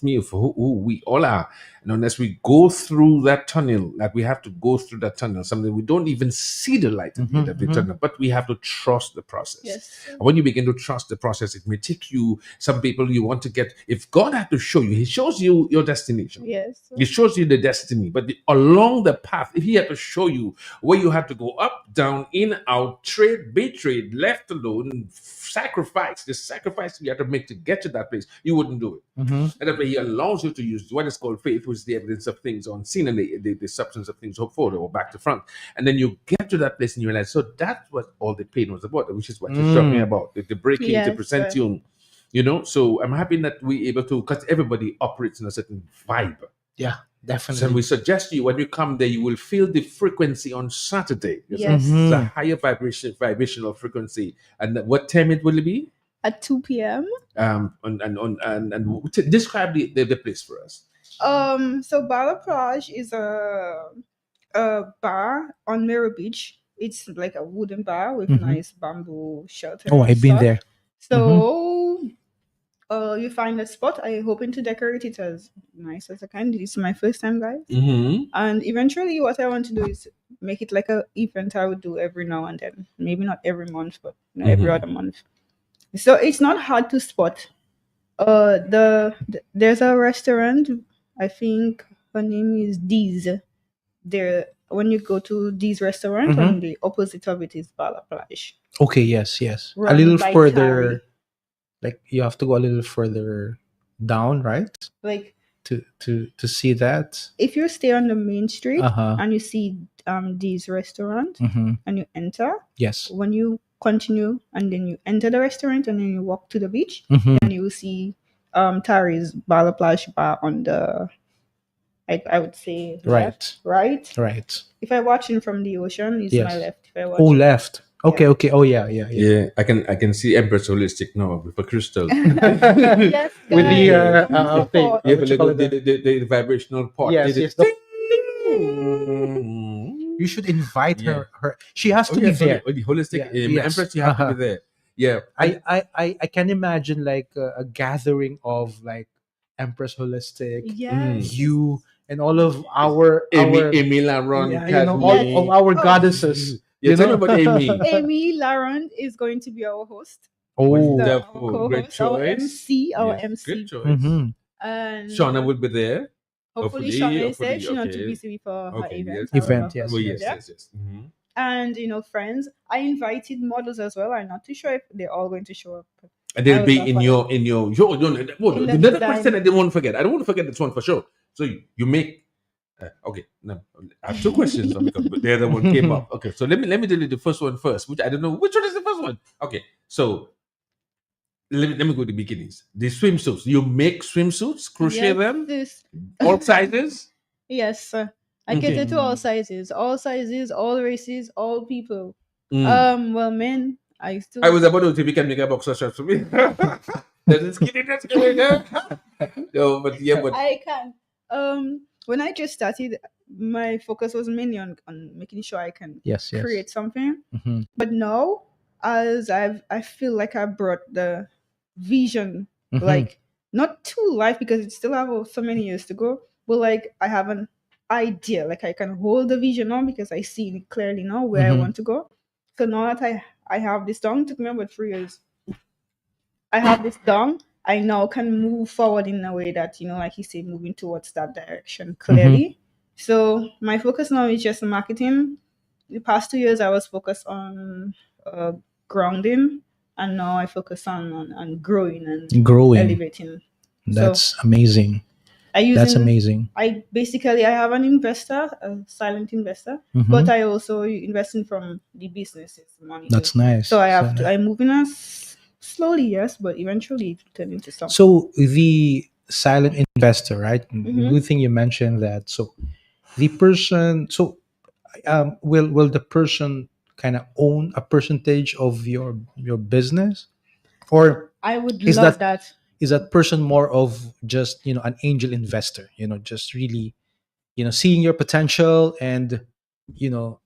me, of who we all are. And unless we go through that tunnel, like we have to go through that tunnel, something we don't even see the light at the end of the tunnel, but we have to trust the process. Yes. And when you begin to trust the process, it may take you. Some people you want to get. If God had to show you, He shows you your destination. Yes. He shows you the destiny, but along the path, if He had to show you where you have to go up, down, in, out, trade, betrayed, left alone, sacrifice, the sacrifice you have to make to get to that place, you wouldn't do it. And that's why He allows you to use what is called faith, which is the evidence of things unseen and the substance of things hoped for, or back to front. And then you get to that place and you realize, so that's what all the pain was about, which is what you're talking about, the breaking to Yes, present sir. you. So I'm happy that we're able to, because everybody operates in a certain vibe. Yeah, So definitely. we suggest you when you come there, you will feel the frequency on Saturday. Yes. It's a higher vibrational frequency. And what time it will be? At 2 p.m. And describe the place for us. So Bala Plage is a bar on Mirror Beach. It's like a wooden bar with nice bamboo shelter. Oh, and I've been stuff. there. So you find a spot. I'm hoping to decorate it as nice as I can. This is my first time, guys. And eventually what I want to do is make it like a event I would do every now and then. Maybe not every month, but every other month. So it's not hard to spot. There's a restaurant, I think her name is Dee's. There, when you go to Dee's restaurant, on the opposite of it is Bala Plage. Okay, yes. A Run little by further, Carrie. like you have to go a little further down, right? Like To see that. if you stay on the main street Uh-huh. and you see Dee's restaurant and you enter, Yes. when you continue and then you enter the restaurant and then you walk to the beach, and you will see Tari's Bala Plage bar on the, I would say left, right. If I watch it from the ocean, it's my left. If I watch left. Okay. Oh, yeah. Yeah, I can see Empress Holistic now with a crystal. Yes, With the guys. thing. Yeah, What you call it? the vibrational part. Yes. Ding. You should invite her. She has to Oh, be yeah, there. the holistic Yes. Empress, you have to be there. Yeah, I can imagine like a gathering of like Empress Holistic, Yes. you, and all of our Amy Laron, all of our goddesses. Yeah, tell me about Amy. Amy Laron is going to be our host. Oh, Wonderful, great choice. Our MC, Yes, good choice. And Shauna will be there. hopefully Shauna is there. She's not too busy for her event. Yes. Oh, yes. And friends, I invited models as well. I'm not too sure if they're all going to show up. And they'll be in your another question I didn't want to forget. I don't want to forget this one for sure. So you make okay. No, I have two questions because the other one came up. Okay, so let me tell you the first one first, which I don't know which one is the first one. Okay, so let me go to the beginnings. The swimsuits. You make swimsuits, crochet them, all sizes. Yes, I cater to all sizes, all races, all people. Well, men. I was about to say we can make a boxer short for me. That's kidding. No, but I can. When I just started, my focus was mainly on making sure I can create something. But now, as I feel like I brought the vision, like not to life because it still have so many years to go, but like I have an idea, like I can hold the vision on because I see it clearly now where I want to go. So now that I have this down, it took me about 3 years. I have this down. I now can move forward in a way that, like you said, moving towards that direction clearly. So my focus now is just marketing. The past 2 years, I was focused on grounding, and now I focus on growing and elevating. That's amazing. Amazing. I have an investor, a silent investor, but I also investing from the business money. That's nice. So I'm moving us Slowly, yes, but eventually it will turn into something. So the silent investor, right? Mhm. Good thing you mentioned that. So the person, so will the person kind of own a percentage of your business, or I would is love that that. is that person more of just an angel investor? Just really seeing your potential and you know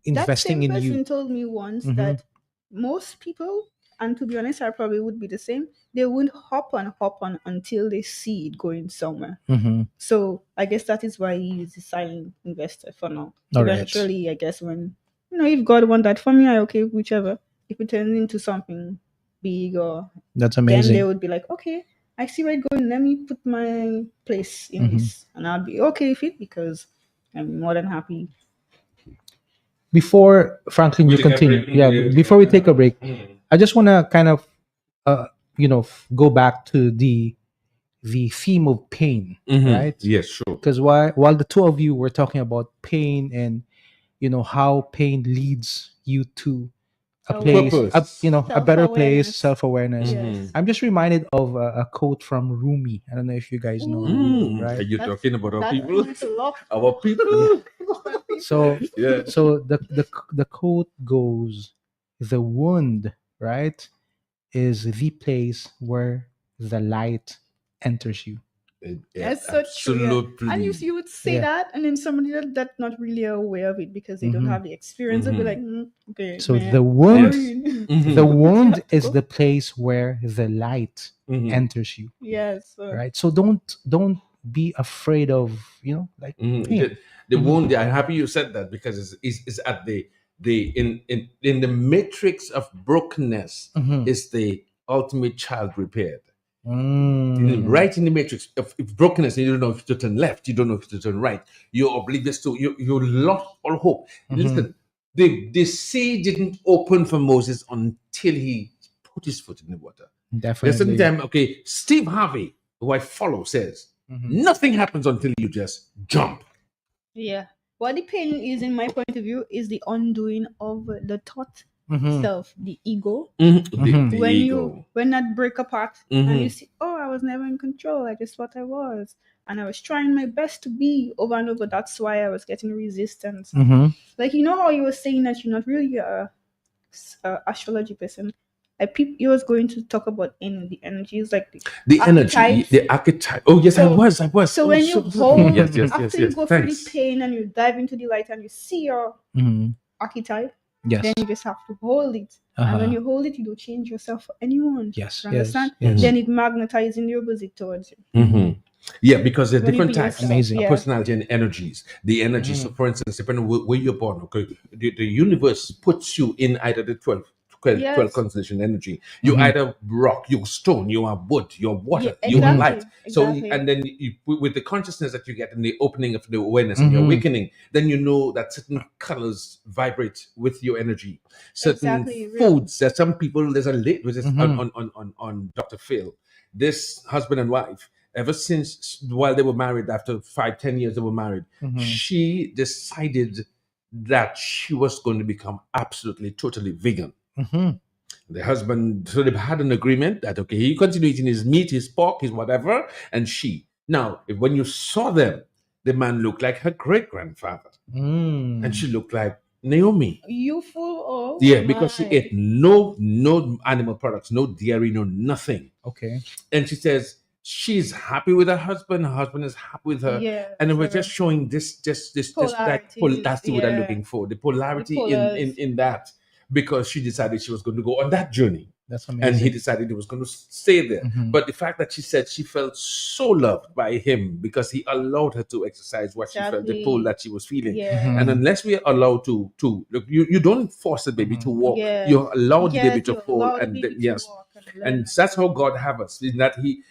That investing same in you. person told me once Mm-hmm. that most people, and to be honest, I probably would be the same, they would hop on until they see it going somewhere. Mm-hmm. So I guess that is why he is a silent investor for now. All right. Eventually, I guess when if God want that for me, I okay, whichever. If it turns into something big, or That's then they amazing. would be like, okay, I see where it's going. Let me put my place in Mm-hmm. this, and I'll be okay with it because I'm more than happy. Before Franklin, We you take a continue. break and Yeah, we'll before we take a break, Mhm. I just want to kind of go back to the theme of pain, right? Yes, sure. Because while the two of you were talking about pain and how pain leads you to a place, Purpose. a better place, Self-awareness. self-awareness. Yes. I'm just reminded of a quote from Rumi. I don't know if you guys know Rumi, Ooh, Are right? you that's talking about our that's people? a lot. Our Yeah. people? So Yeah. so the quote goes, the wound, right, is the place where the light enters you. Yeah, That's so true. Yeah. And absolutely. you would say Yeah. that, and then somebody that not really aware of it because they don't Hmm. have the experience, will be like, okay, So man, the wound Yes. boring. the You wound have to is go. the place where the light enters you, Yes. right? So don't be afraid of like pain. The Hmm. wound. I'm happy you said that because it's at the in the matrix of brokenness Hmm. is the ultimate child repaired. Mm. Right in the matrix of brokenness, and you don't know if to turn left, you don't know if to turn right. You're oblivious to you lost all hope. Hmm. Listen, the sea didn't open for Moses until he put his foot in the water. There's certain Definitely. time, okay, Steve Harvey, who I follow, says Hmm. nothing happens until you just jump. Yeah. What the pain is, in my point of view, is the undoing of the thought Hmm. self, the ego. Hmm. The ego. When that break apart and you Mhm. see, oh, I was never in control. I just thought I was, and I was trying my best to be over and over. That's why I was getting resistance. Hmm. Like how you were saying that you're not really a astrology person. You was going to talk about the energies, like the The energy, archetypes. the archetype. Oh yes, I So was. I was. so Oh, when you so sorry. hold, Yes, yes, yes, after you yes. go through the Thanks. pain and you dive into the light and you see your Hmm. archetype, Yes. then you just have to hold it. And when Uh-huh. you hold it, you don't change yourself for anyone. Yes. You Yes. understand? Yes. Then it magnetizes in your opposite towards you. Mhm. Yeah, because there are When you different be types yourself. Amazing. of Yeah. personality and energies. The energy, so Hmm. for instance, depending on where you're born, okay, the universe puts you in either the 12 Yes. constellation energy. You Hmm. either rock, you're stone, you are wood, you're Yeah, water, you are Hmm. light. exactly. So, Exactly. and then with the consciousness that you get in the opening of the awareness and your Hmm. awakening, then you know that certain colors vibrate with your energy. Certain Exactly. Real. foods that some people, there's a late, which is Hmm. on Dr. Phil, this husband and wife, ever since while they were married, after 5, 10 years they were married, Hmm. she decided that she was going to become absolutely totally vegan. Hmm. The husband, so they had an agreement that okay, he continued eating his meat, his pork, his whatever, and she. Now, when you saw them, the man looked like her great grandfather, and Mm. she looked like Naomi. Youthful. Oh Yeah, because she my. ate no animal products, no dairy, no nothing. Okay. And she says she's happy with her husband is happy with her, Yes. and we're just showing this Polarities. that's the word I'm Yeah. looking for, the The polarity polars. in that, because she decided she was going to go on that journey, That's and he amazing. decided he was going to stay there. Hmm. But the fact that she said she felt so loved by him because he allowed her to exercise what she felt, the pull Exactly. that she was feeling. And Yes. Hmm. unless we are allowed to look, you don't force the baby to Hmm. walk, Yes. you allow the baby Yes. to You fall, allow the and then, baby to yes, walk and learn and and that's how grow. God have us. In that he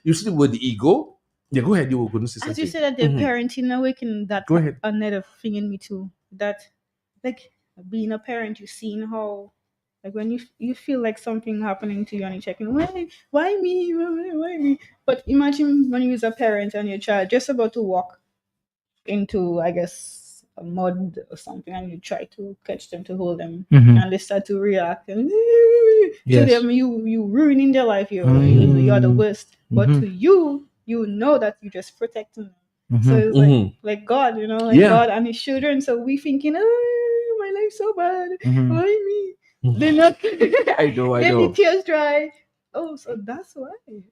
you see the word ego. Yeah, go ahead. You were going to say As you something. said that the Mhm. parenting awakening, that Go ahead. another thing in me too. That like being a parent, you seeing how like when you feel like something happening to you and you're checking why me why me. But imagine when you was a parent and your child just about to walk into, I guess, a mud or something, and you try to catch them to hold them, Hmm. and they start to react, and Yes. them, you ruining their life. You're the worst. But to you, you know that you just protecting them. So Mhm. it's like God, like Yeah. God and His children. So we thinking, oh, my life's so bad. Mhm. Why me? They're not. I know. Then the tears dry. Oh, so that's why.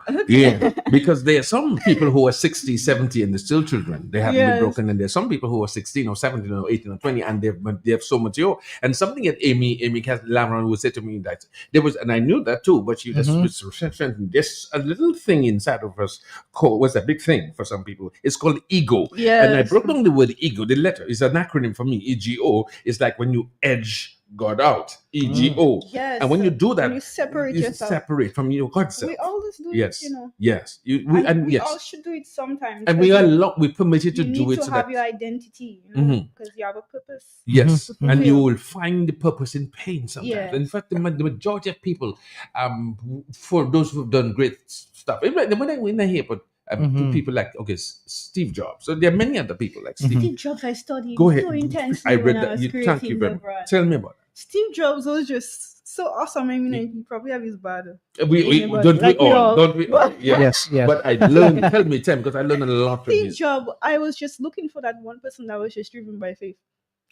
Okay. Yeah, because there are some people who are 60, 70, and they're still children. They haven't been Yes. broken. And there's some people who are 16 or 17 or 18 or 20, and they're so mature. And something that Amy Lamron would say to me that there was, and I knew that too, but she just was there's a little thing inside of us called, was a big thing for some people. It's called ego. Yes. And I broke down the word ego. The letter is an acronym for me. EGO is like when you edge God out. EGO. Yes. And when you do that, When you separate yourself. separate from your God self. We always do Yes. it, Yes. And we yes. all should do it sometimes. And we are we permitted to you do need it to so have that your identity, because you have a purpose. yes, Mhm. and you will find the purpose in pain sometimes. Yes. In fact, the majority of people, for those who've done great stuff, when I hear about people like Steve Jobs, so there are many other people like Steve. Steve Jobs, I studied Go ahead. so intensely I read when that. I was Thank creating you very the much. brand. Tell me about that. Steve Jobs was just so awesome. I mean, he probably have his bad. We but don't like we we all all. don't we all? But- Yeah. Yes. Yes. But I learned. Tell me, because I learned a lot from Steve his. Jobs, I was just looking for that one person that was just driven by faith.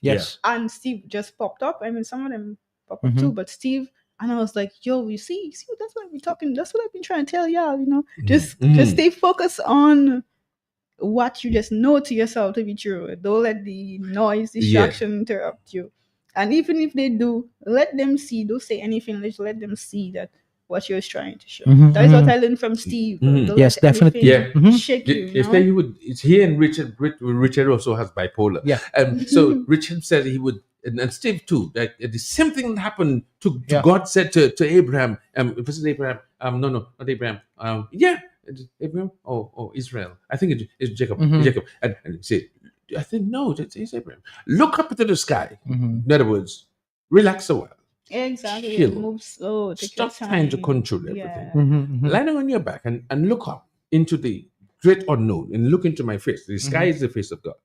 Yes. And Steve just popped up. I mean, some of them pop up too, but Steve, and I was like, yo, you see, that's what we're talking. That's what I've been trying to tell y'all. Just stay focused on what you just know to yourself to be true. Don't let the noise, distraction interrupt you. And even if they do, let them see. Don't say anything. Just let them see that what you're trying to show. That is what I learned from Steve. Don't Yes, let definitely. anything shake you. If they would, it's here, and Richard also has bipolar. Yeah. So Richard said he would, and Steve too. That the same thing happened to Yeah. God said to Abraham. Was it Abraham? No, not Abraham. Yeah, it's Abraham. Oh, Israel. I think it's Jacob. Jacob. And he said, I think no, it's Abraham. Look up into the sky. In other words, relax a while. Exactly. Chill. Move slow. Take Stop your trying to time. control everything. Yeah. Lie down on your back and look up into the great unknown and look into my face. The sky is the face of God.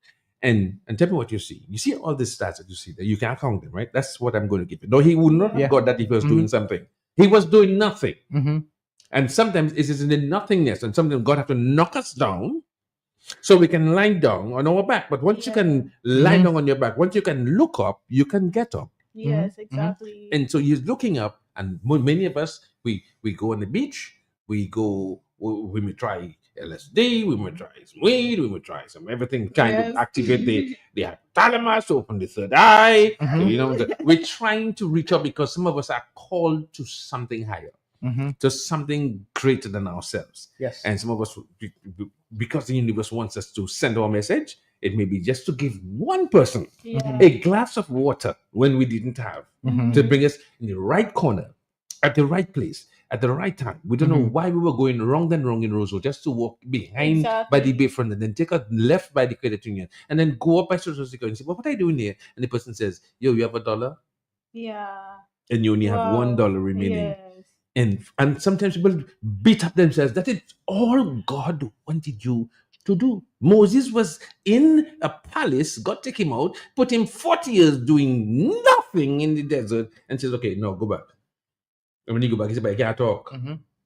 And tell me what you see. You see all these stars that you see that you can't count them, right? That's what I'm going to give you. No, he would not have got that if he was doing something. He was doing nothing. And sometimes it is in the nothingness, and sometimes God have to knock us down so we can lie down on our back. But once you can lie down on your back, once you can look up, you can get up. Yes, exactly. And so he's looking up, and many of us, we go on the beach, we may try LSD, we may try some weed, we may try some everything, kind of activate the hypothalamus, open the third eye. We're trying to reach up because some of us are called to something higher, to something greater than ourselves. Yes. And some of us, because the universe wants us to send our message, it may be just to give one person a glass of water when we didn't have, to bring us in the right corner, at the right place, at the right time. We don't know why we were going wrong in Roseville, just to walk behind by the bayfront and then take a left by the credit union and then go up by Social Security and say, well, what are you doing here? And the person says, yo, you have $1? Yeah. And you only have $1 remaining. Yes. And sometimes people beat up themselves. That is all God wanted you to do. Moses was in a palace, God took him out, put him 40 years doing nothing in the desert, and says, okay, no, go back. And when you go back, he said, but I can't talk.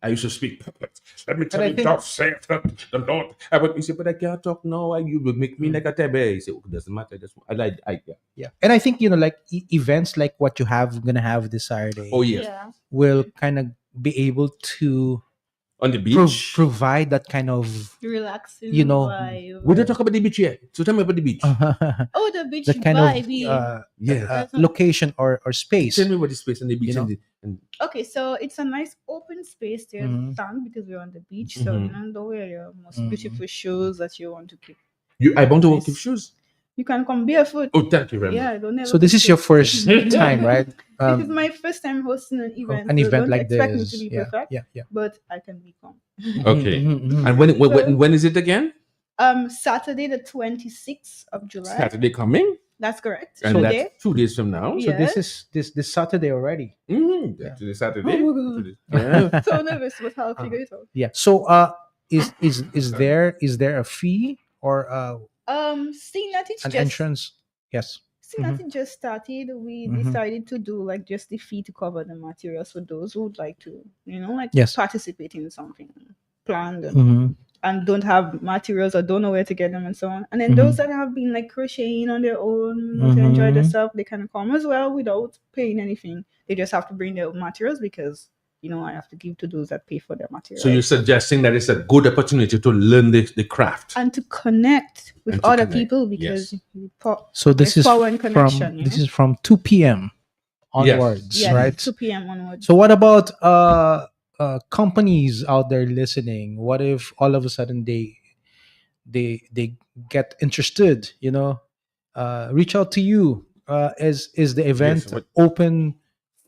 I used to speak. Let me tell you, thus saith the Lord. He said, but I can't talk now. You will make me like a tebe. He said, it doesn't matter. Yeah. And I think, like events like what you have going to have this Saturday Oh, yes. Yeah. will kind of be able to On the beach. provide that kind of, Relaxing vibe. We don't talk about the beach yet. So tell me about the beach. Oh, the beach that kind vibe. of location or space. Tell me about the space on the beach. Okay, so it's a nice open space. There's sand because we're on the beach. So don't wear your most beautiful shoes that you want to keep. I want to walk with shoes. You can come barefoot. Oh, thank you very much. Yeah, don't ever. So this is your first time, right? This is my first time hosting an event. An so event don't like expect this. me to be Yeah, perfect. yeah. But I can become. Okay. And when is it again? Saturday the 26th of July. Saturday coming? That's correct. And Today. that's 2 days from now. Yeah. So this is this Saturday already. That's Saturday. Oh my God. Yeah. So nervous, but I'll figure it out. Yeah. So is there a fee or Seeing that it's an just entrance? Yes. Seeing that it just started, we decided to do like just the fee to cover the materials for those who would like to, like Yes. participate in something planned Mm-hmm. and don't have materials or don't know where to get them and so on. And then Mm-hmm. those that have been like crocheting on their own to enjoy Mm-hmm. themselves, they can come as well without paying anything. They just have to bring their own materials because I have to give to those that pay for their So you're materials suggesting that it's a good opportunity to learn the craft and to connect with and to other connect. people because Yes. So there's power in connection. this is from 2 p.m. onwards, Yes, right? 2 p.m. onwards. So what about companies out there listening? What if all of a sudden they get interested? Reach out to you. Is the Yes. event open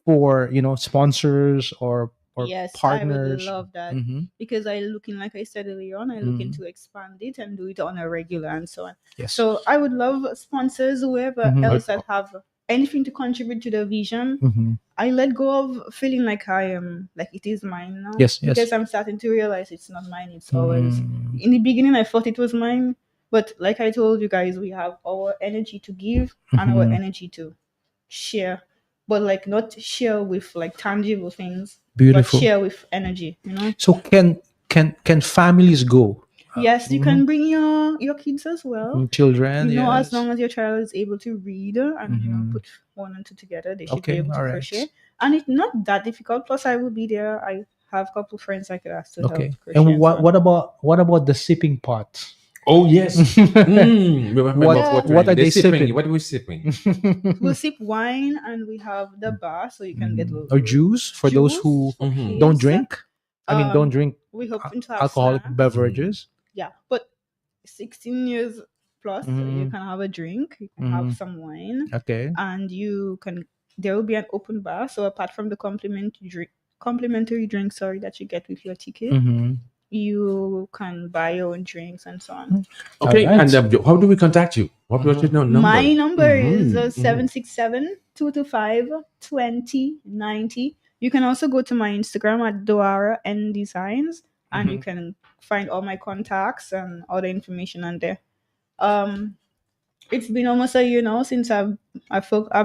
for sponsors or Yes, I would partners? love that Mm-hmm. because like I said earlier on, I look Mhm. into expand it and do it on a regular and so on. Yes. So I would love sponsors, whoever Mhm. else that have anything to contribute to the vision. Mhm. I let go of feeling like I am like it is mine now. Yes, yes. Because I'm starting to realize it's not mine. It's always Mm. in the beginning I thought it was mine. But like I told you guys, we have our energy to give and our Mhm. energy to share. But like not share with like tangible things, but Beautiful. share with energy. So can families go? Yes, you can bring your kids as well. Children, As yes. long as your child is able to read and Mhm. put one and two together, they should be Okay, able to all right. crochet. And it's not that difficult. Plus, I will be there. I have a couple friends I could ask to help Okay. crochet. And so on. what about the sipping pot? Oh yes. Remember What are they sipping? What are we sipping? We'll sip wine and we have the bar, so you can get Or juice for those who for don't kids. drink. I mean, don't drink We hope to have alcoholic snacks. beverages. Yeah, but 16 years plus, you can have a drink, you can have some wine, Okay. and there will be an open bar. So apart from the complimentary drink, sorry, that you get with your ticket, Mm-hmm. you can buy your own drinks and so on. Okay, All right. and how do we contact you? What's your number? My number is Mhm. 767-225-2090. You can also go to my Instagram at Doara N Designs, and you can find all my contacts and all the information on there. It's been almost a year now since I've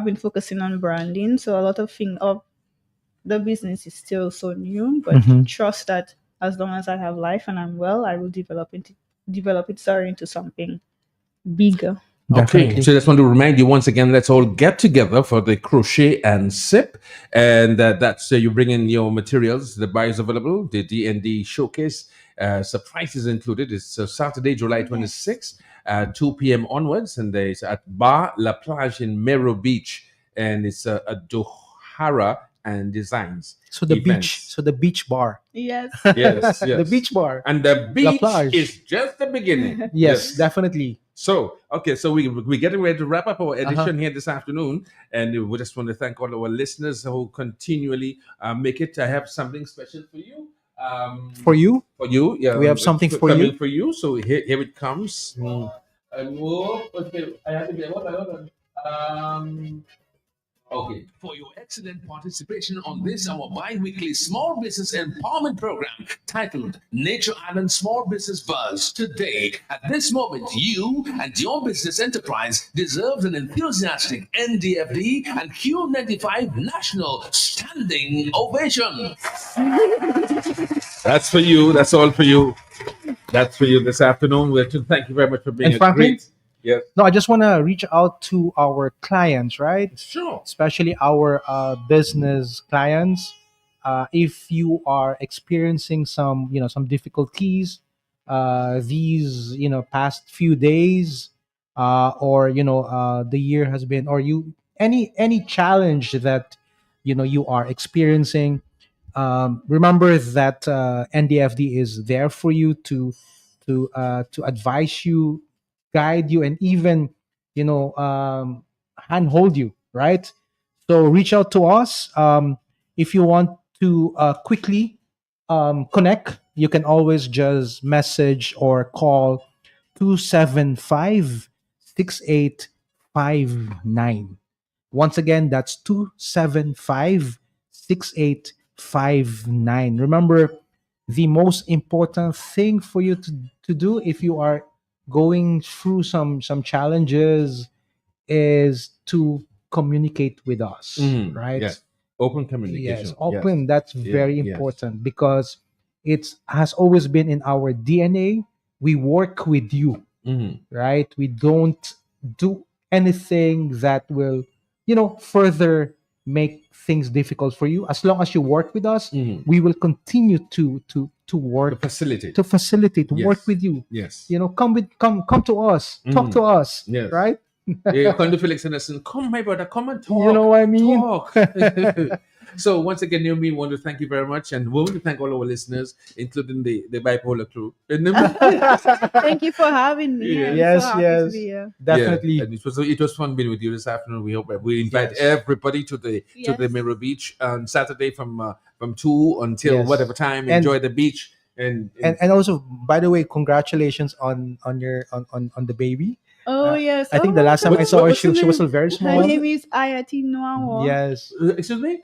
been focusing on branding, so a lot of things of the business is still so new, but trust that as long as I have life and I'm well, I will develop it into something bigger. Okay, Definitely. so I just want to remind you once again, let's all get together for the crochet and sip, and that's you bring in your materials. The bar is available. The D&D showcase, surprises included. It's Saturday, July 26th, 2 p.m. onwards, and it's at Bar La Plage in Mero Beach, and it's a Dohara and Designs. So the events. beach bar. Yes. Yes, The beach bar. and the beach plage. is just the beginning. Yes, definitely. So, okay, so we're getting ready to wrap up our edition here this afternoon, and we just want to thank all our listeners who continually make it. I have something special for you. For you? For you, yeah. We have something for coming you? for you. So here it comes. Okay, I have to be hold on. Okay. For your excellent participation on this, our bi-weekly small business empowerment program titled Nature Island Small Business Buzz. Today, at this moment, you and your business enterprise deserves an enthusiastic NDFD and Q95 national standing ovation. That's for you. That's all for you. That's for you this afternoon. Thank you very much for being And Franklin? great. Yes. No, I just want to reach out to our clients, right? Sure. Especially our business clients. If you are experiencing some difficulties these past few days, or the year has been, or you any challenge that you are experiencing, remember that NDFD is there for you to advise you, guide you, and even handhold you, right? So reach out to us. If you want to quickly connect, you can always just message or call 275-6859. Once again, that's 275-6859. Remember, the most important thing for you to do if you are going through some challenges is to communicate with us, right? Yes. Open Yes, communication. open. That's Yeah, very yes. important because it has always been in our DNA. We work with you, right? We don't do anything that will, further make things difficult for you. As long as you work with us, we will continue to To work facilitate. to facilitate, work Yes. with you. Yes. Come to us, talk to us, Yes. right? Yeah, come to Felix Anderson. Come, my brother, come and talk. You know what I mean? Talk. So once again, Naomi, want to thank you very much, and we want to thank all our listeners, including the bipolar crew. Thank you for having me. Yeah. I'm Yes, so happy yes, to be here. definitely. Yeah, and it was fun being with you this afternoon. We hope we invite Yes. everybody to the Yes. Mirror Beach on Saturday from 2 until Yes. whatever time. And- Enjoy the beach And also, by the way, congratulations on your on the baby. Oh yes. I think Oh, the last time I What's- saw her, what's her she was still name? very her small. name is Ayati Noawo. Yes, excuse me.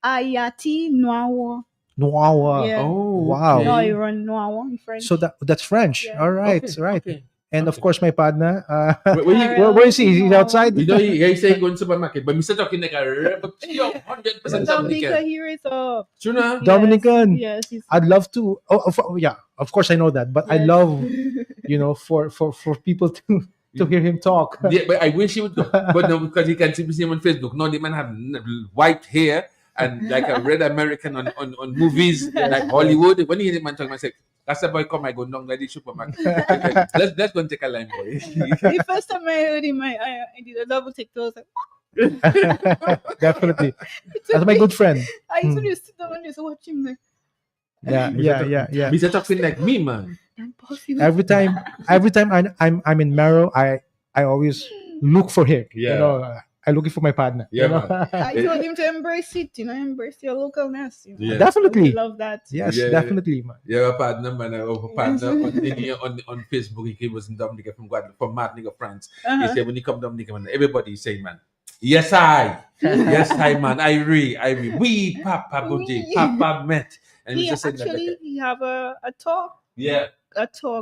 Ayati Noawo. Noawa. Yeah. Oh, Wow. No, okay. I run Noawo in French. So that's French. Yeah. All right, Okay, right. okay. And of Okay. course, my partner. Where Where is he? He's outside. You know, he's saying going to supermarket, but Mr. Talking like a 100% Dominica Dominican. here is up. Tuna? Dominican. Yes, he's I'd love to. Yeah, of course I know that, but I yes. love for people to hear him talk. Yeah, but I wish he would go. But no, because he can see him on Facebook. No, the man have white hair and like a red American on movies like Hollywood. When you hear the man talking, I say, that's a boy come, I go down like the supermarket. let's go and take a line, boy. The first time I heard him, I did a double take. I was like, Definitely, it's that's my okay. good friend. I used to just sit down and just watch him like, Yeah. Mr. talking like me, man. impossible. Every time I'm in Mero, I always look for him. Yeah. I looking for my partner. Yeah, man. I told him to embrace it, embrace your localness. Yeah. Definitely. We love that. Yes, Yeah. definitely, man. Yeah, a partner, man. A partner on Facebook. He was in Dominica from Martinique, France. He Uh-huh. said when he come Dominica, man, everybody is saying, man, yes, yes, man, I re, we, Papa Budi, Oui. Papa met. And He we just said that, actually he have a talk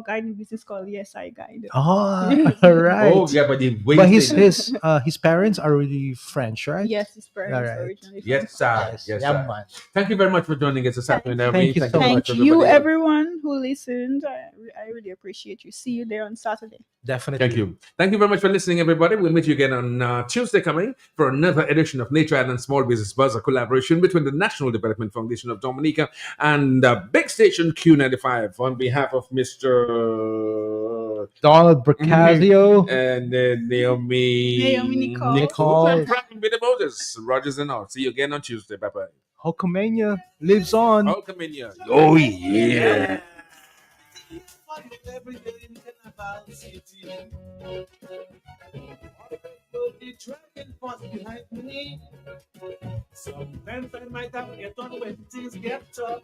guiding business called Yes I Guide. Oh, all right. Oh, yeah, but the way But he his said it. his parents are really French, right? Yes, his parents Alright. originally from Yes, sir. Yes, Yeah, sir. man. Thank you very much for joining us this afternoon, Naomi. Thank you so very much. Thank you, everybody. everyone who listened. I really appreciate you. See you there on Saturday. Definitely. Thank you. Thank you very much for listening, everybody. We'll meet you again on Tuesday coming for another edition of Nature Island Small Business Buzz, a collaboration between the National Development Foundation of Dominica and Big Station Q95 on behalf of Mr. Donald Bracazio. and Naomi Nicole. and Franklin Billy Moses, Rogers and all. See you again on Tuesday. Bye-bye. Hokomania lives on. Welcome in here. Oh, yeah. Every day in Carnival City. The dragon was behind me. Sometimes I might have get on when things get tough.